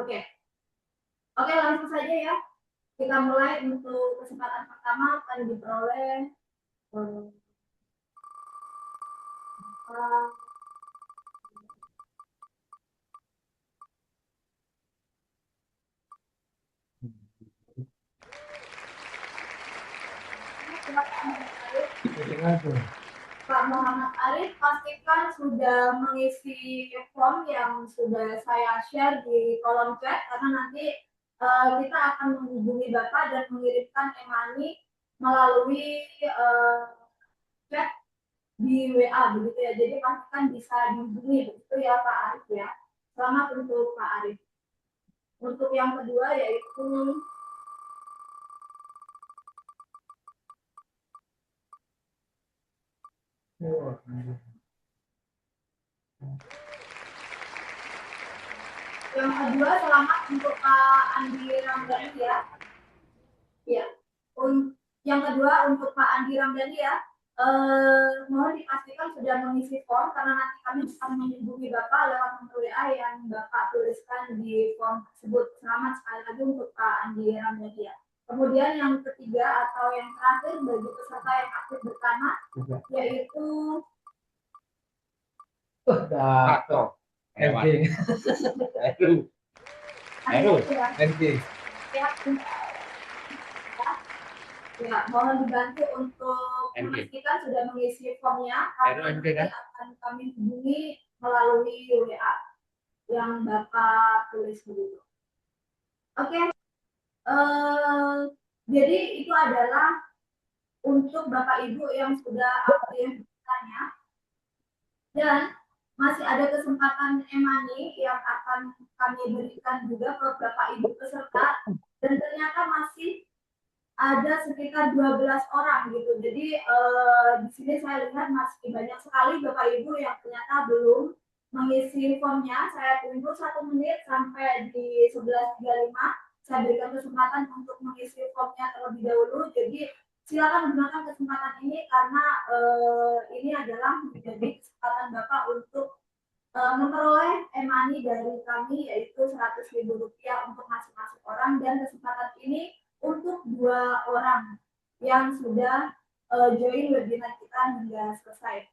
Oke, langsung saja ya. Kita mulai untuk kesempatan pertama akan diperoleh Pak Muhammad Arif, pastikan sudah mengisi form yang sudah saya share di kolom chat karena nanti kita akan menghubungi Bapak dan mengirimkan e-money melalui chat di WA begitu ya. Jadi pastikan bisa dihubungi begitu ya Pak Arif ya. Selamat untuk Pak Arif. Untuk yang kedua yaitu yang kedua, selamat untuk Pak Andi Ramdhani ya. Ya. Yang kedua untuk Pak Andi Ramdhani ya. Mohon dipastikan sudah mengisi form karena nanti kami akan menghubungi Bapak lewat nomor WA yang Bapak tuliskan di form tersebut. Selamat sekali lagi untuk Pak Andi Ramdhani ya. Kemudian yang ketiga atau yang terakhir bagi peserta yang aktif bertanya yaitu
Dato.
Heru,
Ya.
NG.
Ya, mohon dibantu untuk memastikan sudah mengisi formnya karena nanti akan kami hubungi melalui WA yang Bapak tulis begitu. Oke, jadi itu adalah untuk Bapak Ibu yang sudah aktif bertanya dan masih ada kesempatan e-money yang akan kami berikan juga ke Bapak Ibu peserta dan ternyata masih ada sekitar 12 orang gitu. Jadi di sini saya lihat masih banyak sekali Bapak Ibu yang ternyata belum mengisi formnya. Saya tunggu 1 menit sampai di 11.35. Saya berikan kesempatan untuk mengisi formnya terlebih dahulu. Jadi silakan gunakan kesempatan ini karena ini adalah menjadi kesempatan Bapak untuk memperoleh e-money dari kami yaitu Rp100.000 untuk masing-masing orang dan kesempatan ini untuk 2 orang yang sudah join webinar kita hingga selesai.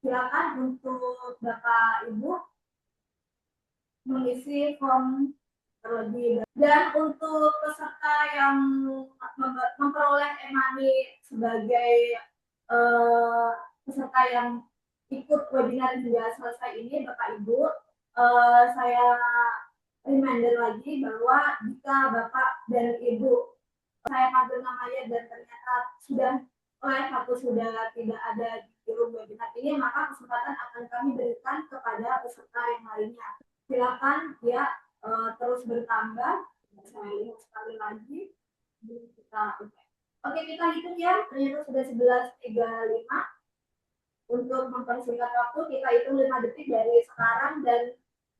Silakan untuk Bapak Ibu mengisi form terlebih dahulu. Dan untuk peserta yang memperoleh e-money sebagai peserta yang ikut webinar hingga selesai ini, Bapak Ibu, saya reminder lagi bahwa jika Bapak dan Ibu saya panggil namanya dan ternyata sudah live atau sudah tidak ada di room webinar ini, maka kesempatan akan kami berikan kepada peserta yang lainnya. Silakan ya terus bertambah. Saya lihat sekali lagi. Oke, kita hitung ya. Ternyata sudah 11.35. Untuk mempersingkat waktu, kita hitung 5 detik dari sekarang dan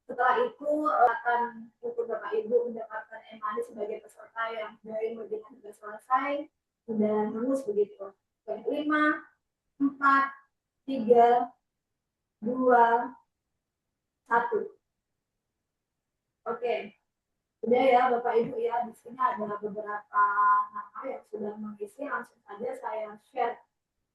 setelah itu akan untuk Bapak Ibu mendapatkan e-money sebagai peserta yang dari webinar sudah selesai, sudah lulus begitu. 5, 4, 3, 2, 1. Oke, sudah ya Bapak Ibu ya. Di sini ada beberapa nama yang sudah mengisi. Langsung saja saya share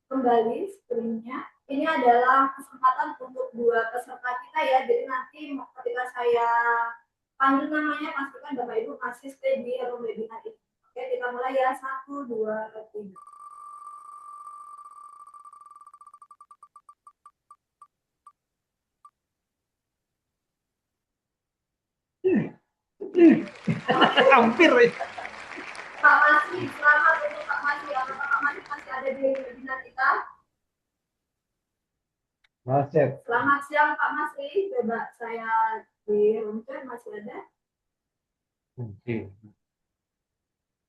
kembali screen-nya. Ini adalah kesempatan untuk 2 peserta kita ya. Jadi nanti ketika saya panggil namanya, pastikan Bapak Ibu masih stay di room webinar ini. Oke, kita mulai ya. 1, 2, 3.
Hampir ya.
Pak Masri, selamat untuk Pak Masri. Apakah Pak Masri masih ada di webinar kita?
Masih.
Selamat siang Pak Masri. Coba saya di room chat masih ada.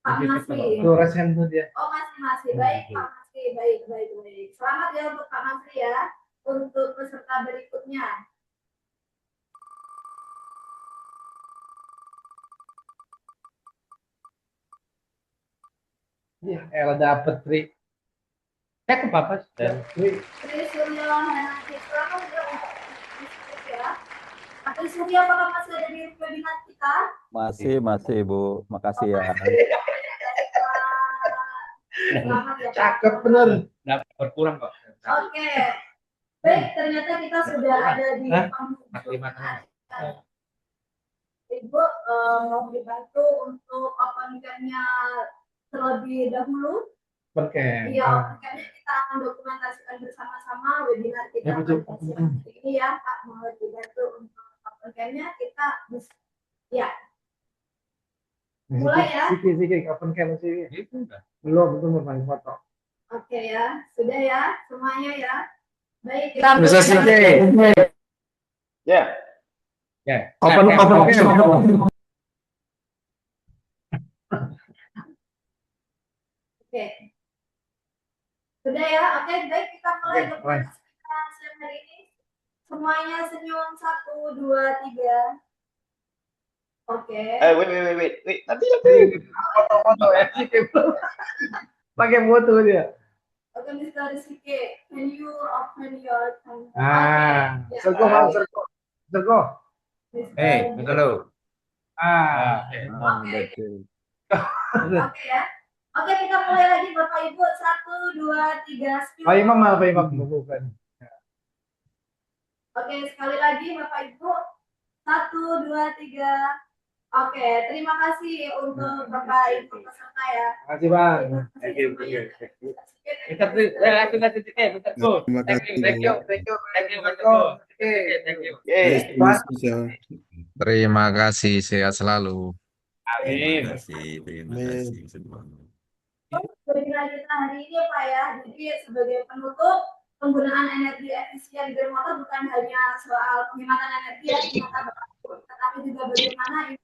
Pak Masri. Oh masih baik Pak Masri, baik. Selamat ya untuk Pak Masri ya. Untuk peserta berikutnya.
Ya, Ella dapet Tri. Ke Papa dan Tri.
Tri Surya Hanati, selamat ya untuk ya. Tri Surya, apakah masih ada di webinar kita?
Masih Bu. Makasih ya.
Selamat ya Pak.
Cakep bener. Dapat berkurang kok.
Oke. Baik, ternyata kita sudah ada di penghujung. Ibu dibantu untuk open cam-nya terlebih dahulu.
Oke.
Iya, open cam-nya kita akan dokumentasikan bersama-sama webinar kita ini ya, Pak. Mohon dibantu untuk open cam-nya kita ya. Mulai ya.
Siki, open cam sih. Belum main foto.
Oke ya, sudah ya semuanya ya. Baik,
Bisa Siki.
Yeah.
Ya.
Open cam.
Oke. Sudah ya, oke baik kita mulai dokumentasi kita siang hari ini. Semuanya senyum 1, 2, 3. Oke.
Wait. Nanti.
Foto ya. Pakai foto dia.
Oke, Mr. Rizky, can you open your camera?
Sergo.
Betul lo.
Betul.
Oke ya. Oke, kita mulai lagi Bapak Ibu. 1, 2, 3.
Pak Imam bukan.
Oke, sekali lagi Bapak Ibu. 1, 2, 3. Oke, terima kasih untuk Bapak Ibu peserta ya.
Terima kasih, Bang.
Thank you, thank you.
Terima kasih,
Yay.
Terima kasih, sehat selalu.
Terima kasih, terima kasih semua.
Webinar kita hari ini Pak ya, jadi sebagai penutup, penggunaan energi efisien green motor bukan hanya soal penghematan energi ya, tetapi juga bagaimana ini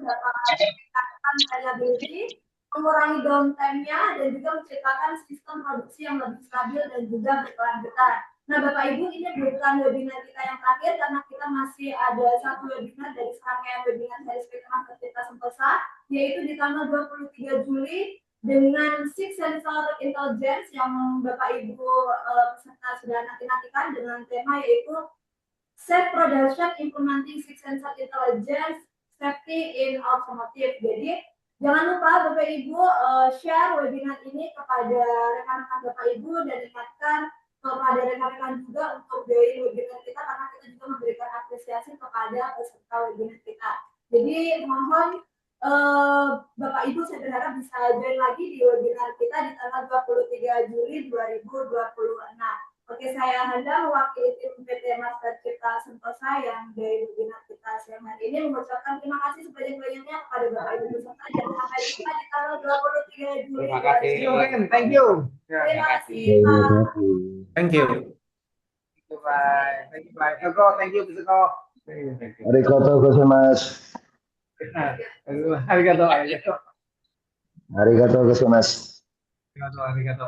dapat meningkatkan reliability, mengurangi downtime-nya, dan juga menciptakan sistem produksi yang lebih stabil dan juga berkelanjutan. Nah, Bapak Ibu, ini bukan webinar kita yang terakhir karena kita masih ada satu webinar dari serangkaian webinar dari PT Master Cipta Sentosa, yaitu di tanggal 23 Juli dengan Six Sensor Intelligence yang Bapak Ibu peserta sudah nanti-nantikan dengan tema yaitu Safe Production Implementing Six Sensor Intelligence Safety in Automotive. Jadi jangan lupa Bapak Ibu share webinar ini kepada rekan-rekan Bapak Ibu dan ingatkan kepada rekan-rekan juga untuk join webinar kita karena kita juga memberikan apresiasi kepada peserta webinar kita. Jadi mohon Bapak Ibu saya berharap bisa join lagi di webinar kita di tanggal 23 Juli 2026. Oke, saya Handa mewakili tim PT Master Cipta Sentosa yang dari webinar kita siang hari ini mengucapkan terima kasih sebanyak-banyaknya kepada Bapak Ibu peserta dan sampai jumpa di tanggal 23 Juli.
Terima kasih.
Thank you.
Terima kasih Pak.
Thank you.
Bye. Thank you, bye. Eko, thank you, Eko.
Arigatou gozaimasu.
Arigato, arigato.
Arigatou gozaimasu.
Arigato, arigato.